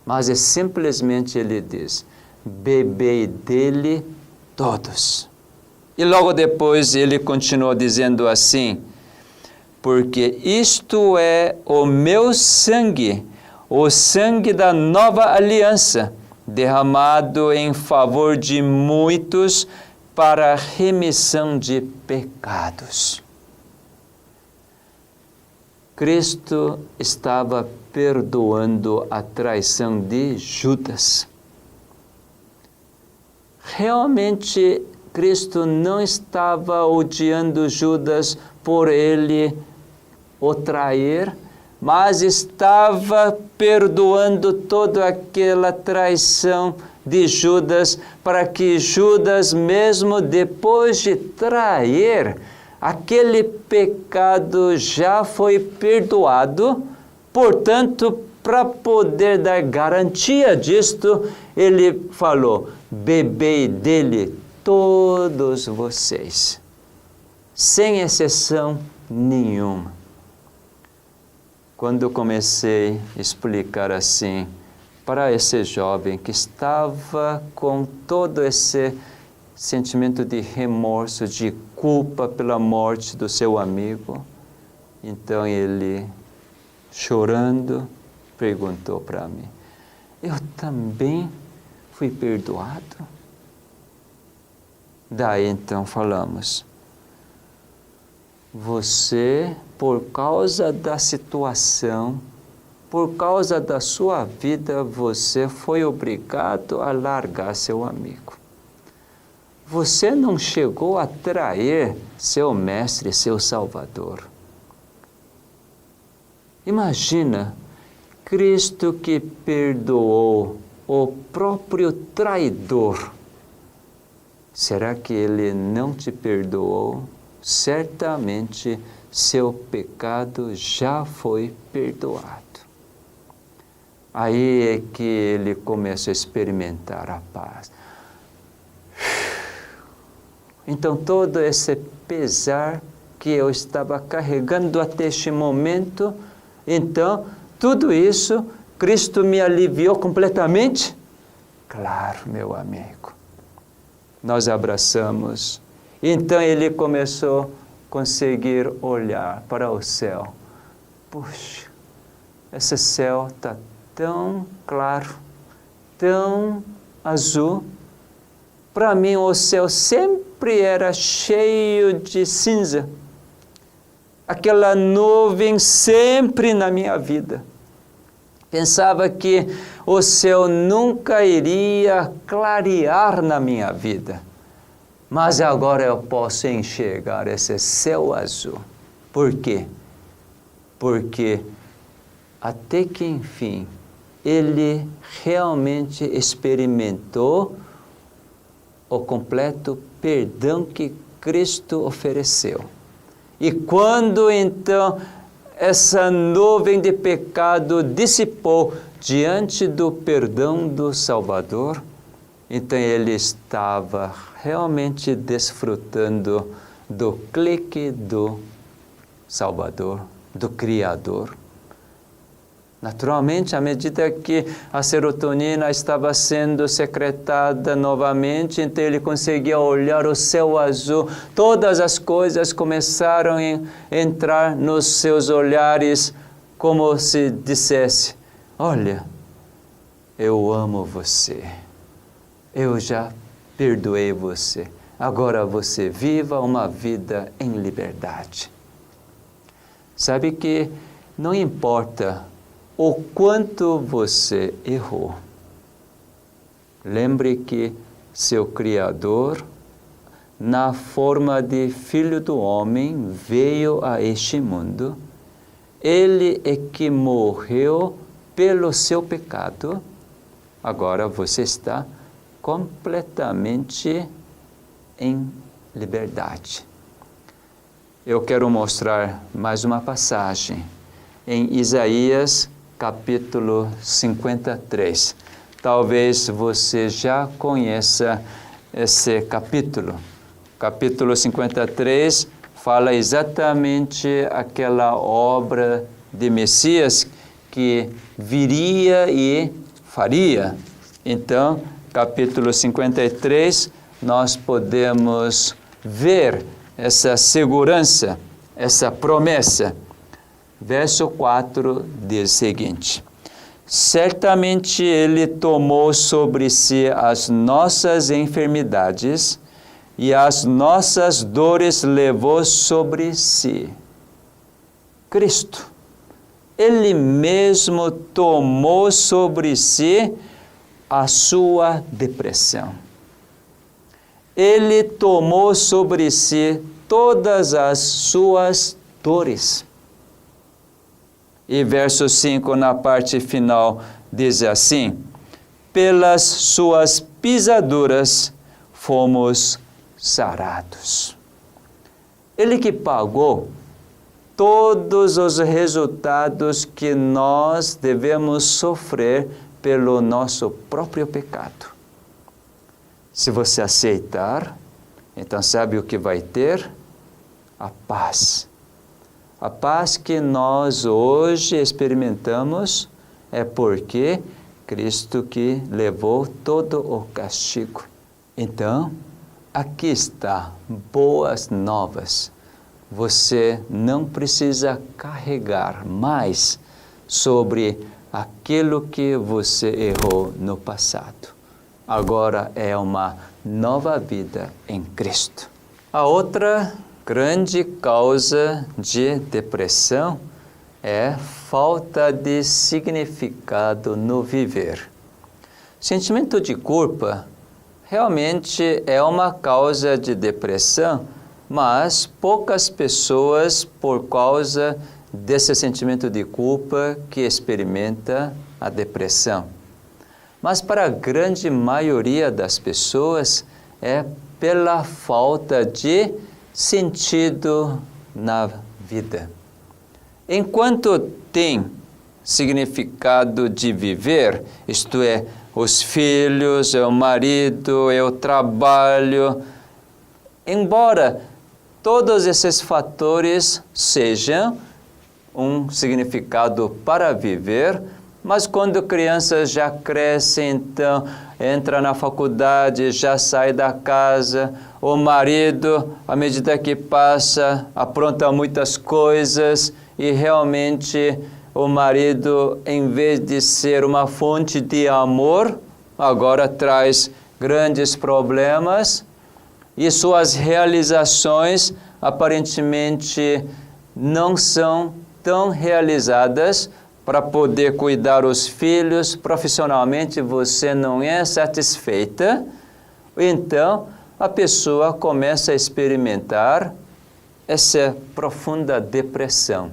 mas é simplesmente ele diz, bebei dele todos. E logo depois ele continuou dizendo assim, porque isto é o meu sangue, o sangue da nova aliança, derramado em favor de muitos para a remissão de pecados. Cristo estava perdoando a traição de Judas. Realmente, Cristo não estava odiando Judas por ele o trair, mas estava perdoando toda aquela traição de Judas, para que Judas, mesmo depois de trair, aquele pecado já foi perdoado. Portanto, para poder dar garantia disto, ele falou, bebei dele todos vocês, sem exceção nenhuma. Quando eu comecei a explicar assim para esse jovem que estava com todo esse sentimento de remorso, de culpa pela morte do seu amigo, então ele, chorando, perguntou para mim, eu também fui perdoado? Daí então falamos, você, por causa da situação, por causa da sua vida, você foi obrigado a largar seu amigo. Você não chegou a trair seu mestre, seu Salvador. Imagina, Cristo que perdoou o próprio traidor. Será que ele não te perdoou? Certamente seu pecado já foi perdoado. Aí é que ele começa a experimentar a paz. Então todo esse pesar que eu estava carregando até este momento, então tudo isso Cristo me aliviou completamente? Claro, meu amigo. Nós abraçamos. Então ele começou a conseguir olhar para o céu. Puxa, esse céu está tão claro, tão azul. Para mim o céu sempre era cheio de cinza. Aquela nuvem sempre na minha vida. Pensava que o céu nunca iria clarear na minha vida. Mas agora eu posso enxergar esse céu azul. Por quê? Porque até que enfim, ele realmente experimentou o completo perdão que Cristo ofereceu. E quando então essa nuvem de pecado dissipou diante do perdão do Salvador, então ele estava realmente desfrutando do clique do Salvador, do Criador. Naturalmente, à medida que a serotonina estava sendo secretada novamente, então ele conseguia olhar o céu azul. Todas as coisas começaram a entrar nos seus olhares, como se dissesse, olha, eu amo você, eu já perdoei você, agora você viva uma vida em liberdade. Sabe que não importa o quanto você errou. Lembre que seu Criador, na forma de Filho do Homem, veio a este mundo. Ele é que morreu pelo seu pecado. Agora você está completamente em liberdade. Eu quero mostrar mais uma passagem em Isaías capítulo 53. Talvez você já conheça esse capítulo. Capítulo 53 fala exatamente aquela obra de Messias que viria e faria. Então, capítulo 53, nós podemos ver essa segurança, essa promessa. Verso 4 diz o seguinte: certamente Ele tomou sobre si as nossas enfermidades e as nossas dores levou sobre si. Cristo, Ele mesmo tomou sobre si a sua depressão. Ele tomou sobre si todas as suas dores. E verso 5, na parte final, diz assim: pelas suas pisaduras fomos sarados. Ele que pagou todos os resultados que nós devemos sofrer pelo nosso próprio pecado. Se você aceitar, então sabe o que vai ter? A paz. A paz que nós hoje experimentamos é porque Cristo que levou todo o castigo. Então, aqui está, boas novas. Você não precisa carregar mais sobre aquilo que você errou no passado. Agora é uma nova vida em Cristo. A outra grande causa de depressão é falta de significado no viver. Sentimento de culpa realmente é uma causa de depressão, mas poucas pessoas, por causa desse sentimento de culpa, que experimenta a depressão. Mas para a grande maioria das pessoas é pela falta de sentido na vida. Enquanto tem significado de viver, isto é, os filhos, é o marido, é o trabalho, embora todos esses fatores sejam um significado para viver, mas quando crianças já crescem, então entra na faculdade, já sai da casa, o marido, à medida que passa, apronta muitas coisas e realmente o marido, em vez de ser uma fonte de amor, agora traz grandes problemas e suas realizações aparentemente não são tão realizadas para poder cuidar os filhos. Profissionalmente você não é satisfeita, então a pessoa começa a experimentar essa profunda depressão.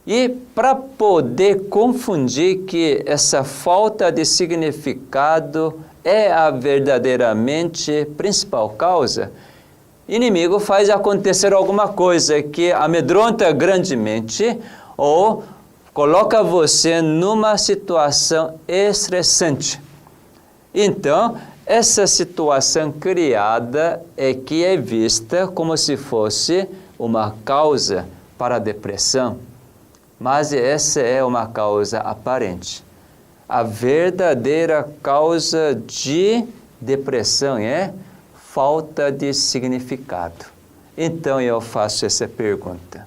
E para poder confundir que essa falta de significado é a verdadeiramente principal causa, o inimigo faz acontecer alguma coisa que amedronta grandemente ou coloca você numa situação estressante. Então, essa situação criada é que é vista como se fosse uma causa para a depressão. Mas essa é uma causa aparente. A verdadeira causa de depressão é falta de significado. Então eu faço essa pergunta: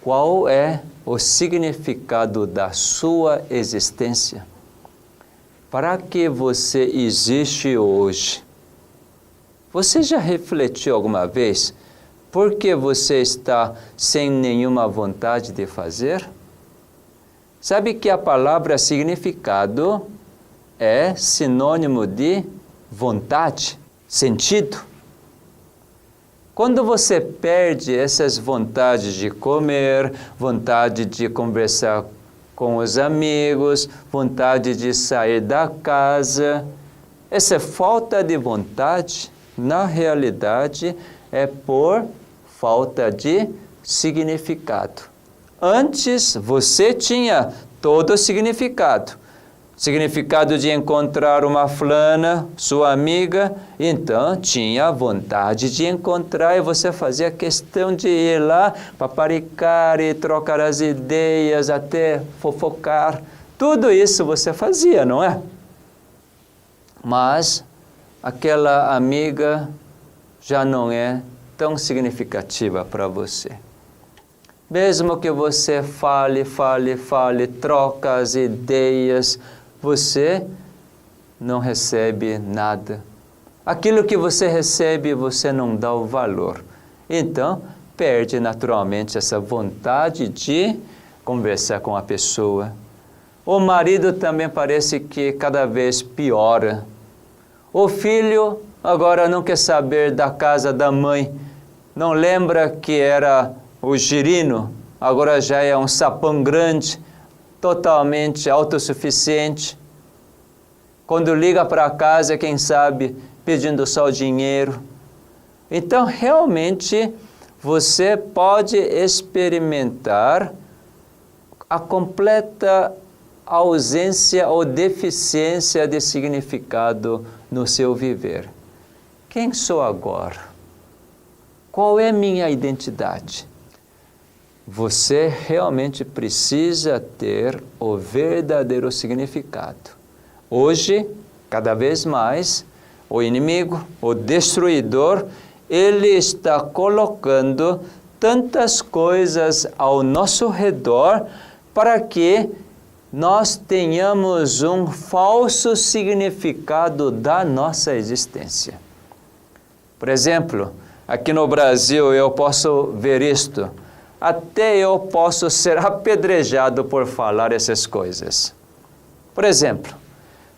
qual é o significado da sua existência? Para que você existe hoje? Você já refletiu alguma vez por que você está sem nenhuma vontade de fazer? Sabe que a palavra significado é sinônimo de vontade, sentido. Quando você perde essas vontades de comer, vontade de conversar com os amigos, vontade de sair da casa, essa falta de vontade, na realidade, é por falta de significado. Antes, você tinha todo o significado. Significado de encontrar uma fulana, sua amiga, então tinha vontade de encontrar e você fazia questão de ir lá, paparicar e trocar as ideias, até fofocar. Tudo isso você fazia, não é? Mas aquela amiga já não é tão significativa para você. Mesmo que você fale, troca as ideias, você não recebe nada. Aquilo que você recebe, você não dá o valor. Então, perde naturalmente essa vontade de conversar com a pessoa. O marido também parece que cada vez piora. O filho agora não quer saber da casa da mãe. Não lembra que era o girino, agora já é um sapão grande, totalmente autossuficiente. Quando liga para casa, quem sabe, pedindo só o dinheiro. Então, realmente, você pode experimentar a completa ausência ou deficiência de significado no seu viver. Quem sou agora? Qual é minha identidade? Você realmente precisa ter o verdadeiro significado. Hoje, cada vez mais, o inimigo, o destruidor, ele está colocando tantas coisas ao nosso redor para que nós tenhamos um falso significado da nossa existência. Por exemplo, aqui no Brasil eu posso ver isto. Até eu posso ser apedrejado por falar essas coisas. Por exemplo,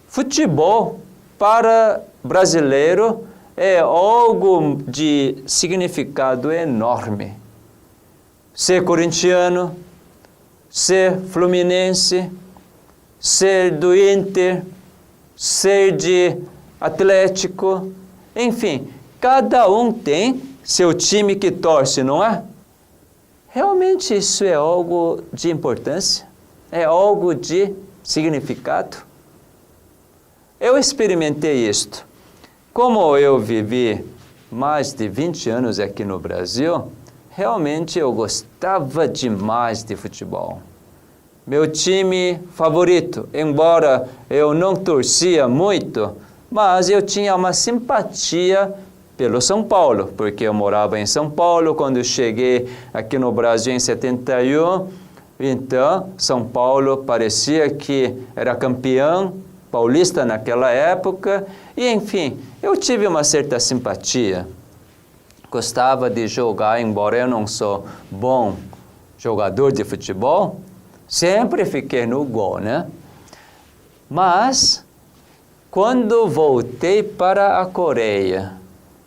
futebol para brasileiro é algo de significado enorme. Ser corintiano, ser fluminense, ser do Inter, ser de Atlético, enfim, cada um tem seu time que torce, não é? Realmente isso é algo de importância? É algo de significado? Eu experimentei isto. Como eu vivi mais de 20 anos aqui no Brasil, realmente eu gostava demais de futebol. Meu time favorito, embora eu não torcia muito, mas eu tinha uma simpatia pelo São Paulo, porque eu morava em São Paulo quando eu cheguei aqui no Brasil em 71. Então, São Paulo parecia que era campeão paulista naquela época. E, enfim, eu tive uma certa simpatia. Gostava de jogar, embora eu não sou bom jogador de futebol. Sempre fiquei no gol, né? Mas, quando voltei para a Coreia,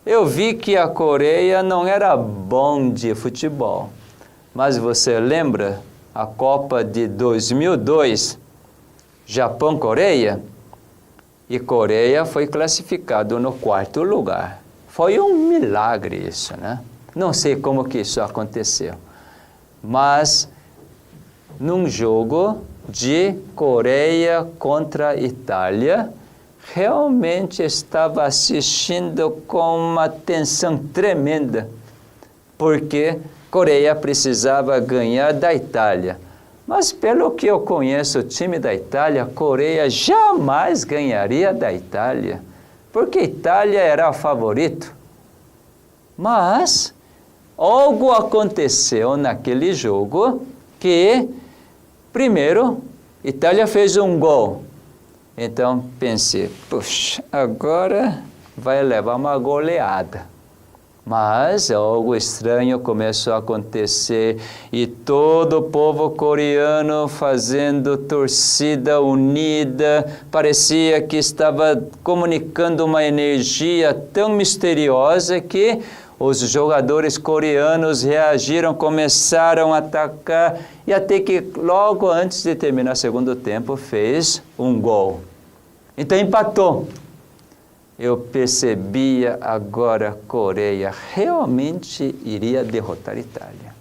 eu vi que a Coreia não era bom de futebol. Mas você lembra a Copa de 2002, Japão-Coreia? E Coreia foi classificado no 4º lugar. Foi um milagre isso, né? Não sei como que isso aconteceu. Mas, num jogo de Coreia contra Itália, realmente estava assistindo com uma tensão tremenda, porque Coreia precisava ganhar da Itália. Mas pelo que eu conheço o time da Itália, Coreia jamais ganharia da Itália, porque a Itália era o favorito. Mas algo aconteceu naquele jogo que, primeiro, Itália fez um gol. Então pensei, puxa, agora vai levar uma goleada. Mas algo estranho começou a acontecer e todo o povo coreano fazendo torcida unida, parecia que estava comunicando uma energia tão misteriosa que os jogadores coreanos reagiram, começaram a atacar e até que logo antes de terminar o segundo tempo fez um gol. Então empatou. Eu percebia agora a Coreia realmente iria derrotar a Itália.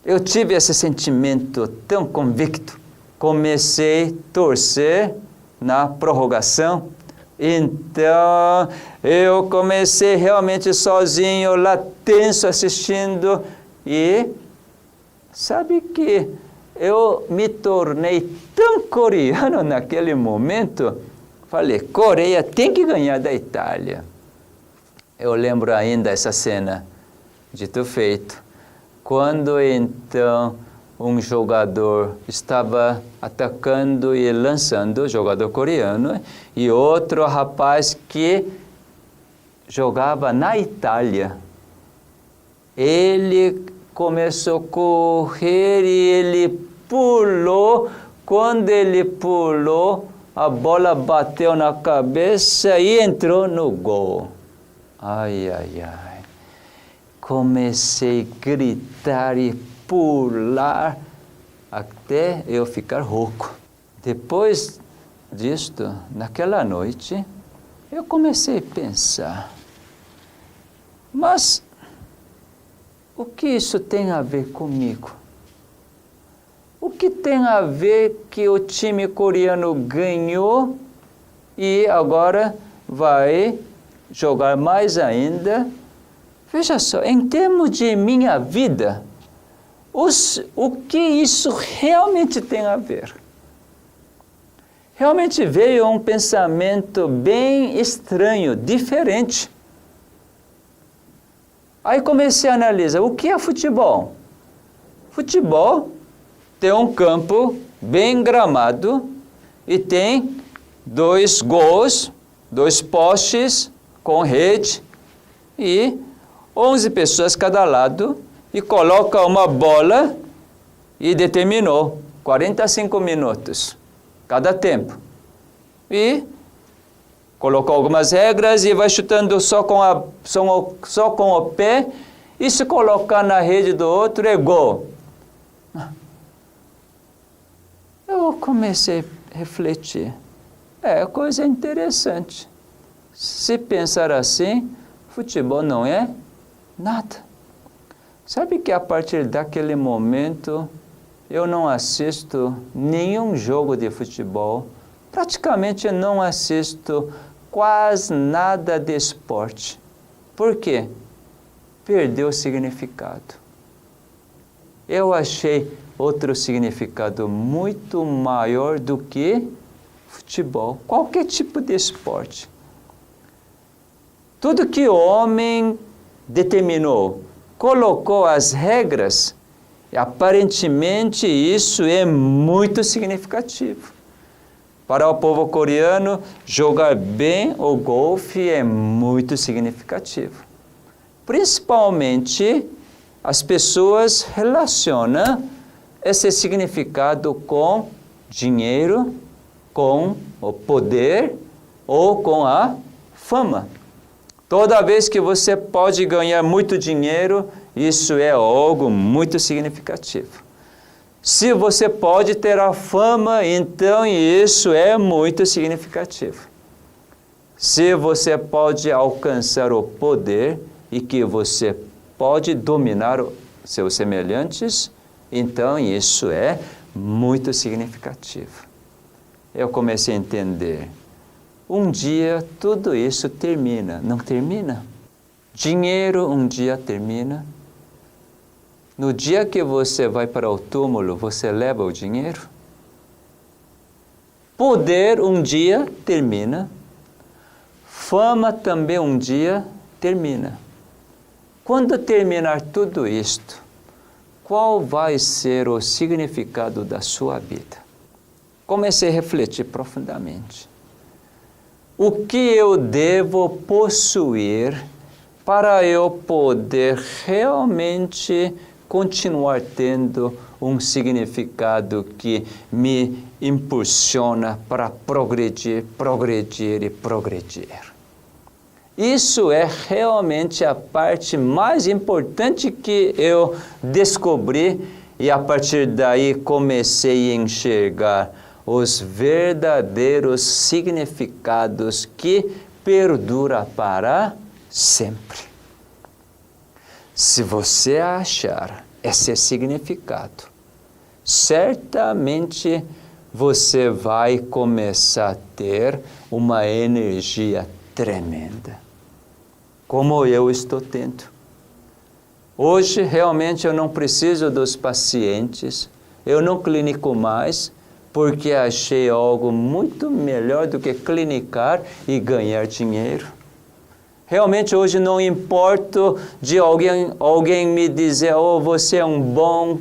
Eu tive esse sentimento tão convicto. Comecei a torcer na prorrogação. Então, eu comecei realmente sozinho, lá tenso, assistindo. E sabe que eu me tornei tão coreano naquele momento. Falei, Coreia tem que ganhar da Itália. Eu lembro ainda essa cena, dito feito. Quando então um jogador estava atacando e lançando, jogador coreano, e outro rapaz que jogava na Itália. Ele começou a correr e ele pulou. Quando ele pulou, a bola bateu na cabeça e entrou no gol. Ai, ai, ai. Comecei a gritar e pular até eu ficar rouco. Depois disto, naquela noite, eu comecei a pensar, mas o que isso tem a ver comigo? O que tem a ver que o time coreano ganhou e agora vai jogar mais ainda? Veja só, em termos de minha vida, o que isso realmente tem a ver? Realmente veio um pensamento bem estranho, diferente. Aí comecei a analisar, o que é futebol? Futebol tem um campo bem gramado e tem 2 gols, 2 postes com rede e 11 pessoas cada lado e coloca uma bola e determinou 45 minutos cada tempo. E colocou algumas regras e vai chutando só com o pé e se colocar na rede do outro é gol. Eu comecei a refletir. Coisa interessante. Se pensar assim, futebol não é nada. Sabe que a partir daquele momento, eu não assisto nenhum jogo de futebol. Praticamente não assisto quase nada de esporte. Por quê? Perdeu o significado. Eu achei outro significado muito maior do que futebol, qualquer tipo de esporte. Tudo que o homem determinou, colocou as regras, e aparentemente isso é muito significativo. Para o povo coreano, jogar bem o golfe é muito significativo. Principalmente, as pessoas relacionam esse significado com dinheiro, com o poder ou com a fama. Toda vez que você pode ganhar muito dinheiro, isso é algo muito significativo. Se você pode ter a fama, então isso é muito significativo. Se você pode alcançar o poder e que você pode dominar seus semelhantes, então isso é muito significativo. Eu comecei a entender. Um dia tudo isso termina, não termina? Dinheiro um dia termina. No dia que você vai para o túmulo, você leva o dinheiro. Poder um dia termina. Fama também um dia termina. Quando terminar tudo isto, qual vai ser o significado da sua vida? Comecei a refletir profundamente. O que eu devo possuir para eu poder realmente continuar tendo um significado que me impulsiona para progredir, progredir e progredir. Isso é realmente a parte mais importante que eu descobri e a partir daí comecei a enxergar os verdadeiros significados que perduram para sempre. Se você achar esse significado, certamente você vai começar a ter uma energia tremenda, como eu estou tendo. Hoje, realmente, eu não preciso dos pacientes, eu não clinico mais, porque achei algo muito melhor do que clinicar e ganhar dinheiro. Realmente, hoje não importa de alguém me dizer, oh, você é um bom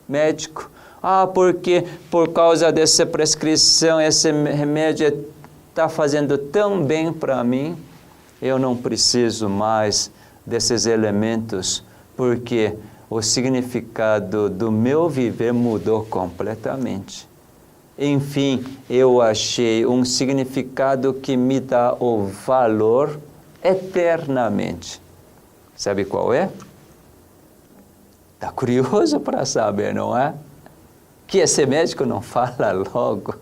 médico. Ah, porque por causa dessa prescrição, esse remédio está fazendo tão bem para mim. Eu não preciso mais desses elementos, porque o significado do meu viver mudou completamente. Enfim, eu achei um significado que me dá o valor eternamente. Sabe qual é? Está curioso para saber, não é? Que esse médico não fala logo.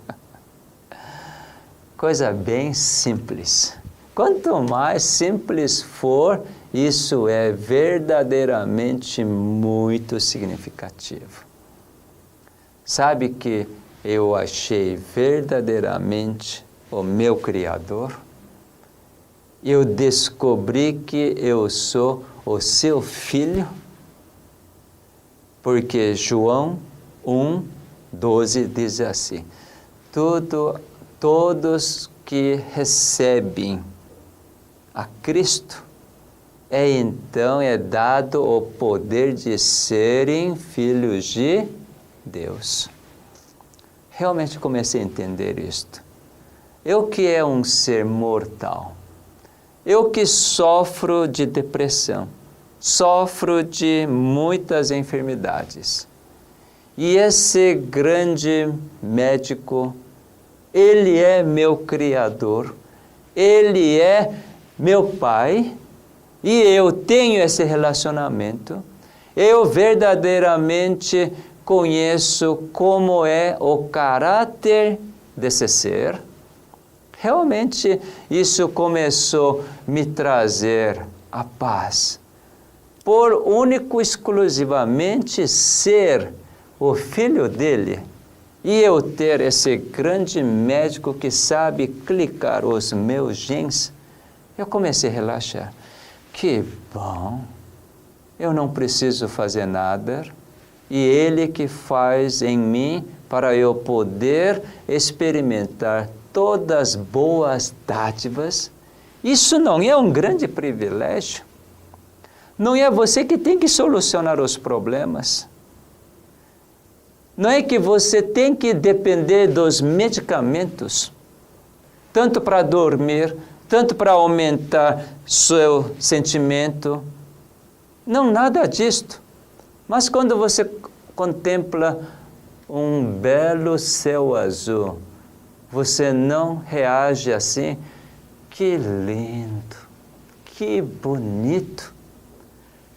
Coisa bem simples. Quanto mais simples for, isso é verdadeiramente muito significativo. Sabe que eu achei verdadeiramente o meu Criador? Eu descobri que eu sou o seu filho, porque João 1:12 diz assim, todos que recebem a Cristo, então é dado o poder de serem filhos de Deus. Realmente comecei a entender isto. Eu que é um ser mortal, eu que sofro de depressão, sofro de muitas enfermidades. E esse grande médico, ele é meu Criador, ele é meu Pai, e eu tenho esse relacionamento. Eu verdadeiramente conheço como é o caráter desse ser. Realmente isso começou a me trazer a paz. Por único exclusivamente ser o filho dele e eu ter esse grande médico que sabe clicar os meus genes, eu comecei a relaxar. Que bom, eu não preciso fazer nada e ele que faz em mim para eu poder experimentar todas as boas dádivas. Isso não é um grande privilégio? Não é você que tem que solucionar os problemas. Não é que você tem que depender dos medicamentos, tanto para dormir, tanto para aumentar seu sentimento. Não, nada disto. Mas quando você contempla um belo céu azul, você não reage assim? Que lindo, que bonito.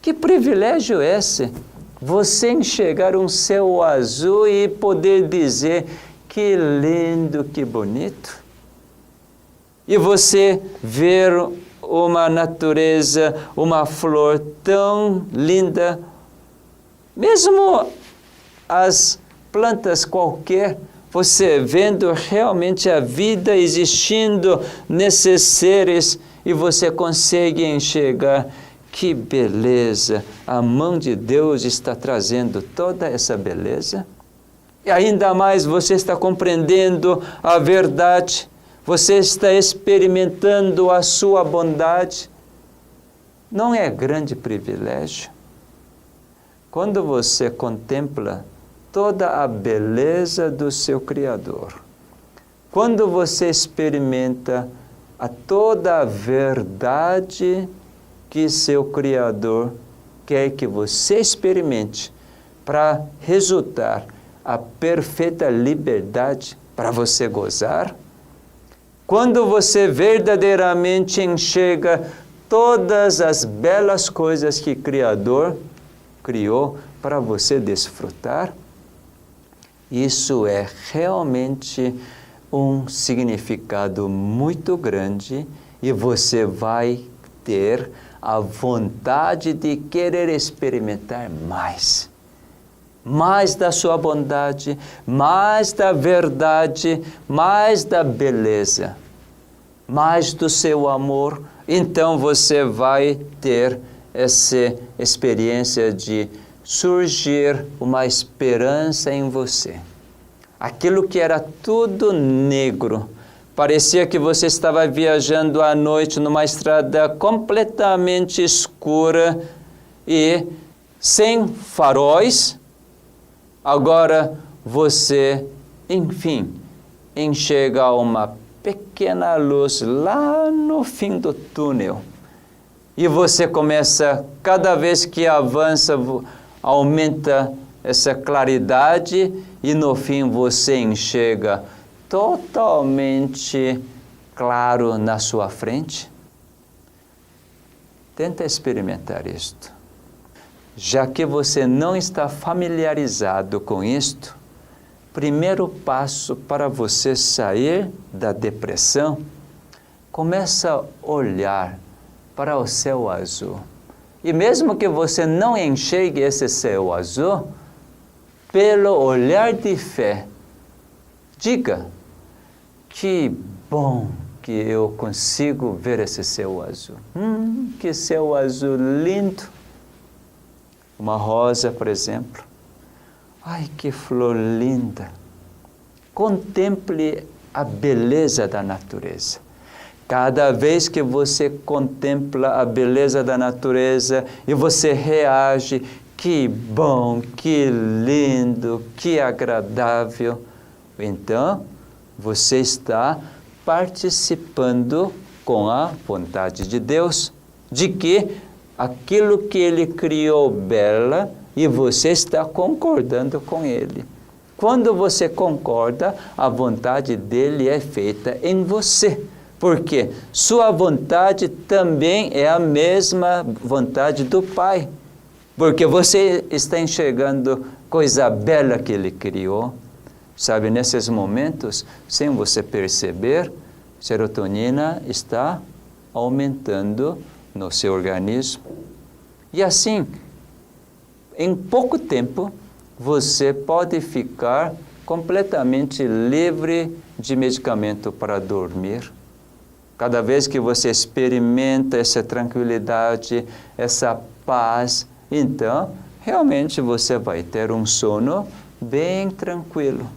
Que privilégio é esse? Você enxergar um céu azul e poder dizer que lindo, que bonito. E você ver uma natureza, uma flor tão linda, mesmo as plantas qualquer, você vendo realmente a vida existindo nesses seres e você consegue enxergar que beleza, a mão de Deus está trazendo toda essa beleza. E ainda mais você está compreendendo a verdade, você está experimentando a sua bondade. Não é grande privilégio? Quando você contempla toda a beleza do seu Criador, quando você experimenta toda a verdade que seu Criador quer que você experimente para resultar a perfeita liberdade para você gozar? Quando você verdadeiramente enxerga todas as belas coisas que o Criador criou para você desfrutar, isso é realmente um significado muito grande e você vai ter a vontade de querer experimentar mais. Mais da sua bondade, mais da verdade, mais da beleza, mais do seu amor. Então você vai ter essa experiência de surgir uma esperança em você. Aquilo que era tudo negro, parecia que você estava viajando à noite numa estrada completamente escura e sem faróis. Agora você, enfim, enxerga uma pequena luz lá no fim do túnel. E você começa, cada vez que avança, aumenta essa claridade e no fim você enxerga totalmente claro na sua frente. Tenta experimentar isto. Já que você não está familiarizado com isto, primeiro passo para você sair da depressão, começa a olhar para o céu azul. E mesmo que você não enxergue esse céu azul, pelo olhar de fé, diga: que bom que eu consigo ver esse céu azul. Que céu azul lindo. Uma rosa, por exemplo. Ai, que flor linda. Contemple a beleza da natureza. Cada vez que você contempla a beleza da natureza e você reage, que bom, que lindo, que agradável, então você está participando com a vontade de Deus, de que aquilo que Ele criou bela e você está concordando com Ele. Quando você concorda, a vontade dEle é feita em você. Porque sua vontade também é a mesma vontade do Pai. Porque você está enxergando coisa bela que Ele criou. Sabe, nesses momentos, sem você perceber, serotonina está aumentando no seu organismo. E assim, em pouco tempo, você pode ficar completamente livre de medicamento para dormir. Cada vez que você experimenta essa tranquilidade, essa paz, então, realmente você vai ter um sono bem tranquilo.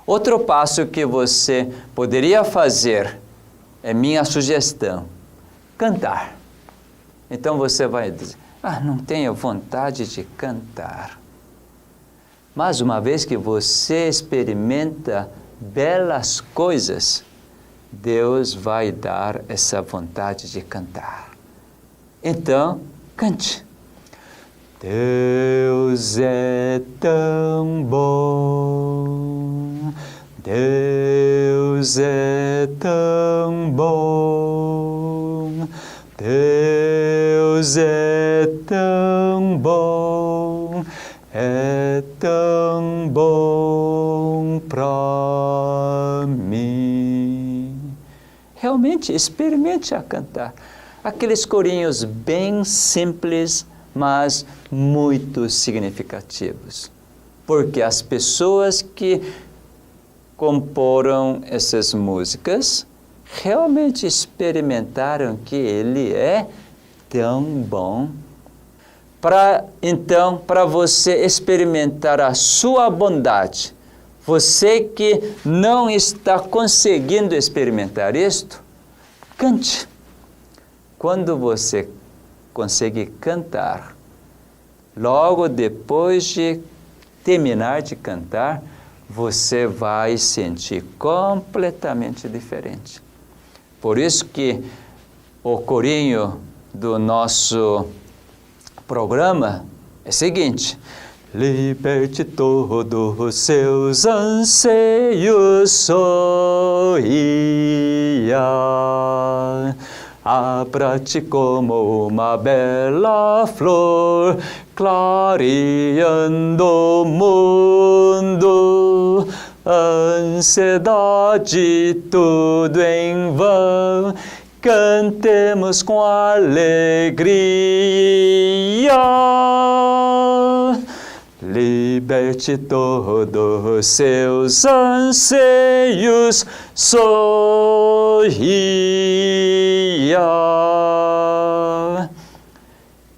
Outro passo que você poderia fazer, é minha sugestão, cantar. Então você vai dizer: não tenho vontade de cantar. Mas uma vez que você experimenta belas coisas, Deus vai dar essa vontade de cantar. Então, cante. Deus é tão bom, Deus é tão bom, Deus é tão bom, é tão bom pra mim. Realmente, experimente a cantar. Aqueles corinhos bem simples, mas muito significativos. Porque as pessoas que comporam essas músicas realmente experimentaram que Ele é tão bom. Então, para você experimentar a sua bondade, você que não está conseguindo experimentar isto, cante. Quando você consegue cantar, logo depois de terminar de cantar, você vai sentir completamente diferente. Por isso que o corinho do nosso programa é o seguinte: liberte todos os seus anseios, sorria. Abra-te como uma bela flor, clareando o mundo. Ansiedade, tudo em vão, cantemos com alegria. Liberte todos os seus anseios, sorria.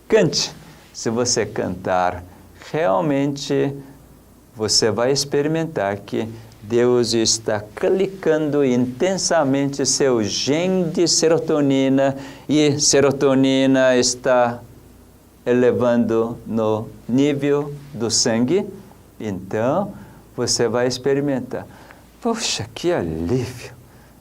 Cante. Se você cantar, realmente você vai experimentar que Deus está clicando intensamente seu gene de serotonina, e serotonina está elevando no nível do sangue. Então, você vai experimentar: poxa, que alívio!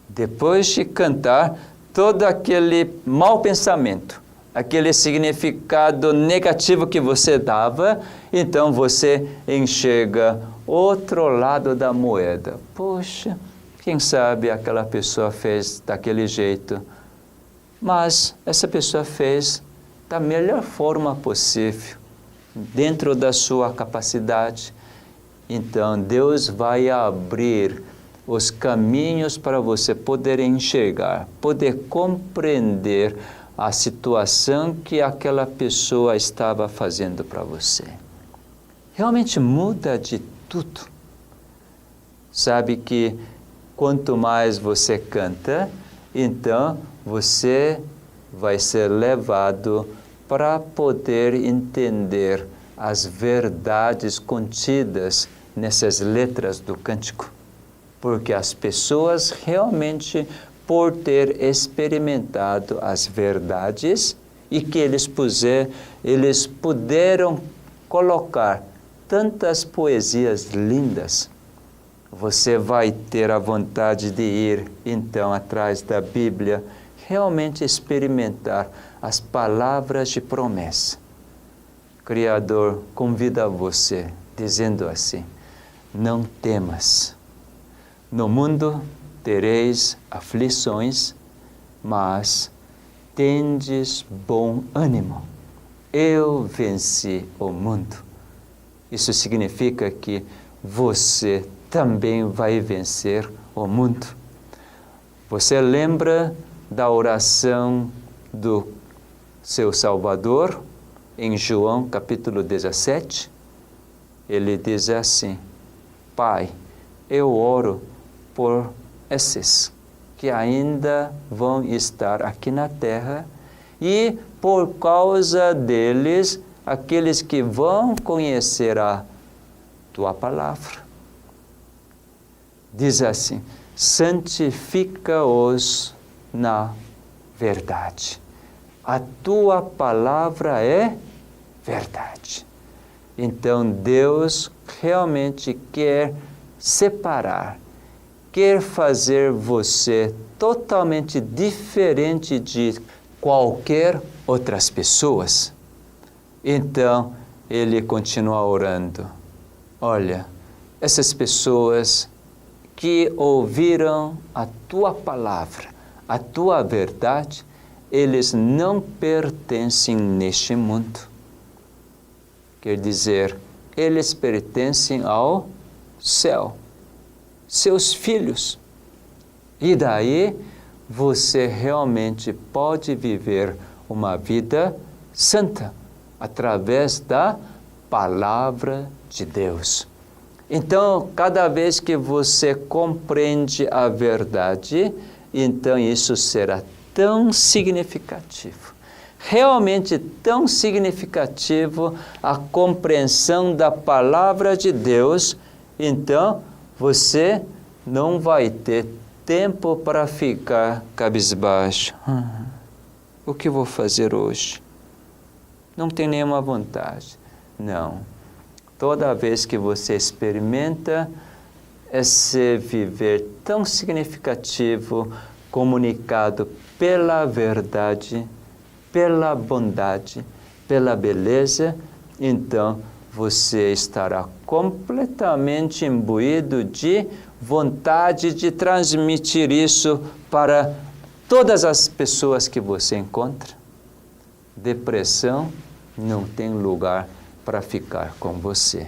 Depois de cantar, todo aquele mau pensamento, aquele significado negativo que você dava, então você enxerga outro lado da moeda. Poxa, quem sabe aquela pessoa fez daquele jeito, mas essa pessoa fez da melhor forma possível, dentro da sua capacidade. Então, Deus vai abrir os caminhos para você poder enxergar, poder compreender a situação que aquela pessoa estava fazendo para você. Realmente muda de tudo. Sabe que quanto mais você canta, então você vai ser levado para poder entender as verdades contidas nessas letras do cântico. Porque as pessoas realmente, por ter experimentado as verdades e que eles puderam colocar tantas poesias lindas, você vai ter a vontade de ir, então, atrás da Bíblia, realmente experimentar as palavras de promessa. O Criador convida você, dizendo assim: não temas, no mundo tereis aflições, mas tendes bom ânimo. Eu venci o mundo. Isso significa que você também vai vencer o mundo. Você lembra da oração do seu Salvador em João capítulo 17? Ele diz assim: Pai, eu oro por esses que ainda vão estar aqui na terra, e por causa deles, aqueles que vão conhecer a Tua palavra. Diz assim: santifica-os na verdade. A Tua palavra é verdade. Então Deus realmente quer separar, quer fazer você totalmente diferente de qualquer outras pessoas. Então, ele continua orando: olha, essas pessoas que ouviram a Tua palavra, a Tua verdade, eles não pertencem neste mundo. Quer dizer, eles pertencem ao céu, seus filhos. E daí você realmente pode viver uma vida santa através da palavra de Deus. Então, cada vez que você compreende a verdade, então isso será tão significativo, realmente tão significativo a compreensão da palavra de Deus, então você não vai ter tempo para ficar cabisbaixo. O que vou fazer hoje? Não tem nenhuma vontade. Não. Toda vez que você experimenta esse viver tão significativo, comunicado pela verdade, pela bondade, pela beleza, então você estará completamente imbuído de vontade de transmitir isso para todas as pessoas que você encontra. Depressão não tem lugar para ficar com você.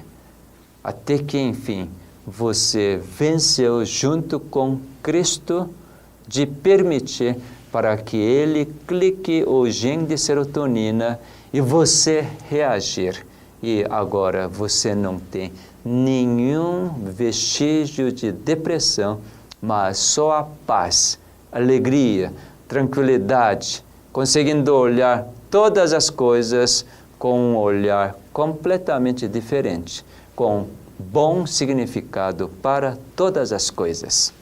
Até que, enfim, você venceu junto com Cristo de permitir para que Ele clique o gene de serotonina e você reagir. E agora você não tem nenhum vestígio de depressão, mas só a paz, alegria, tranquilidade, conseguindo olhar todas as coisas com um olhar completamente diferente, com bom significado para todas as coisas.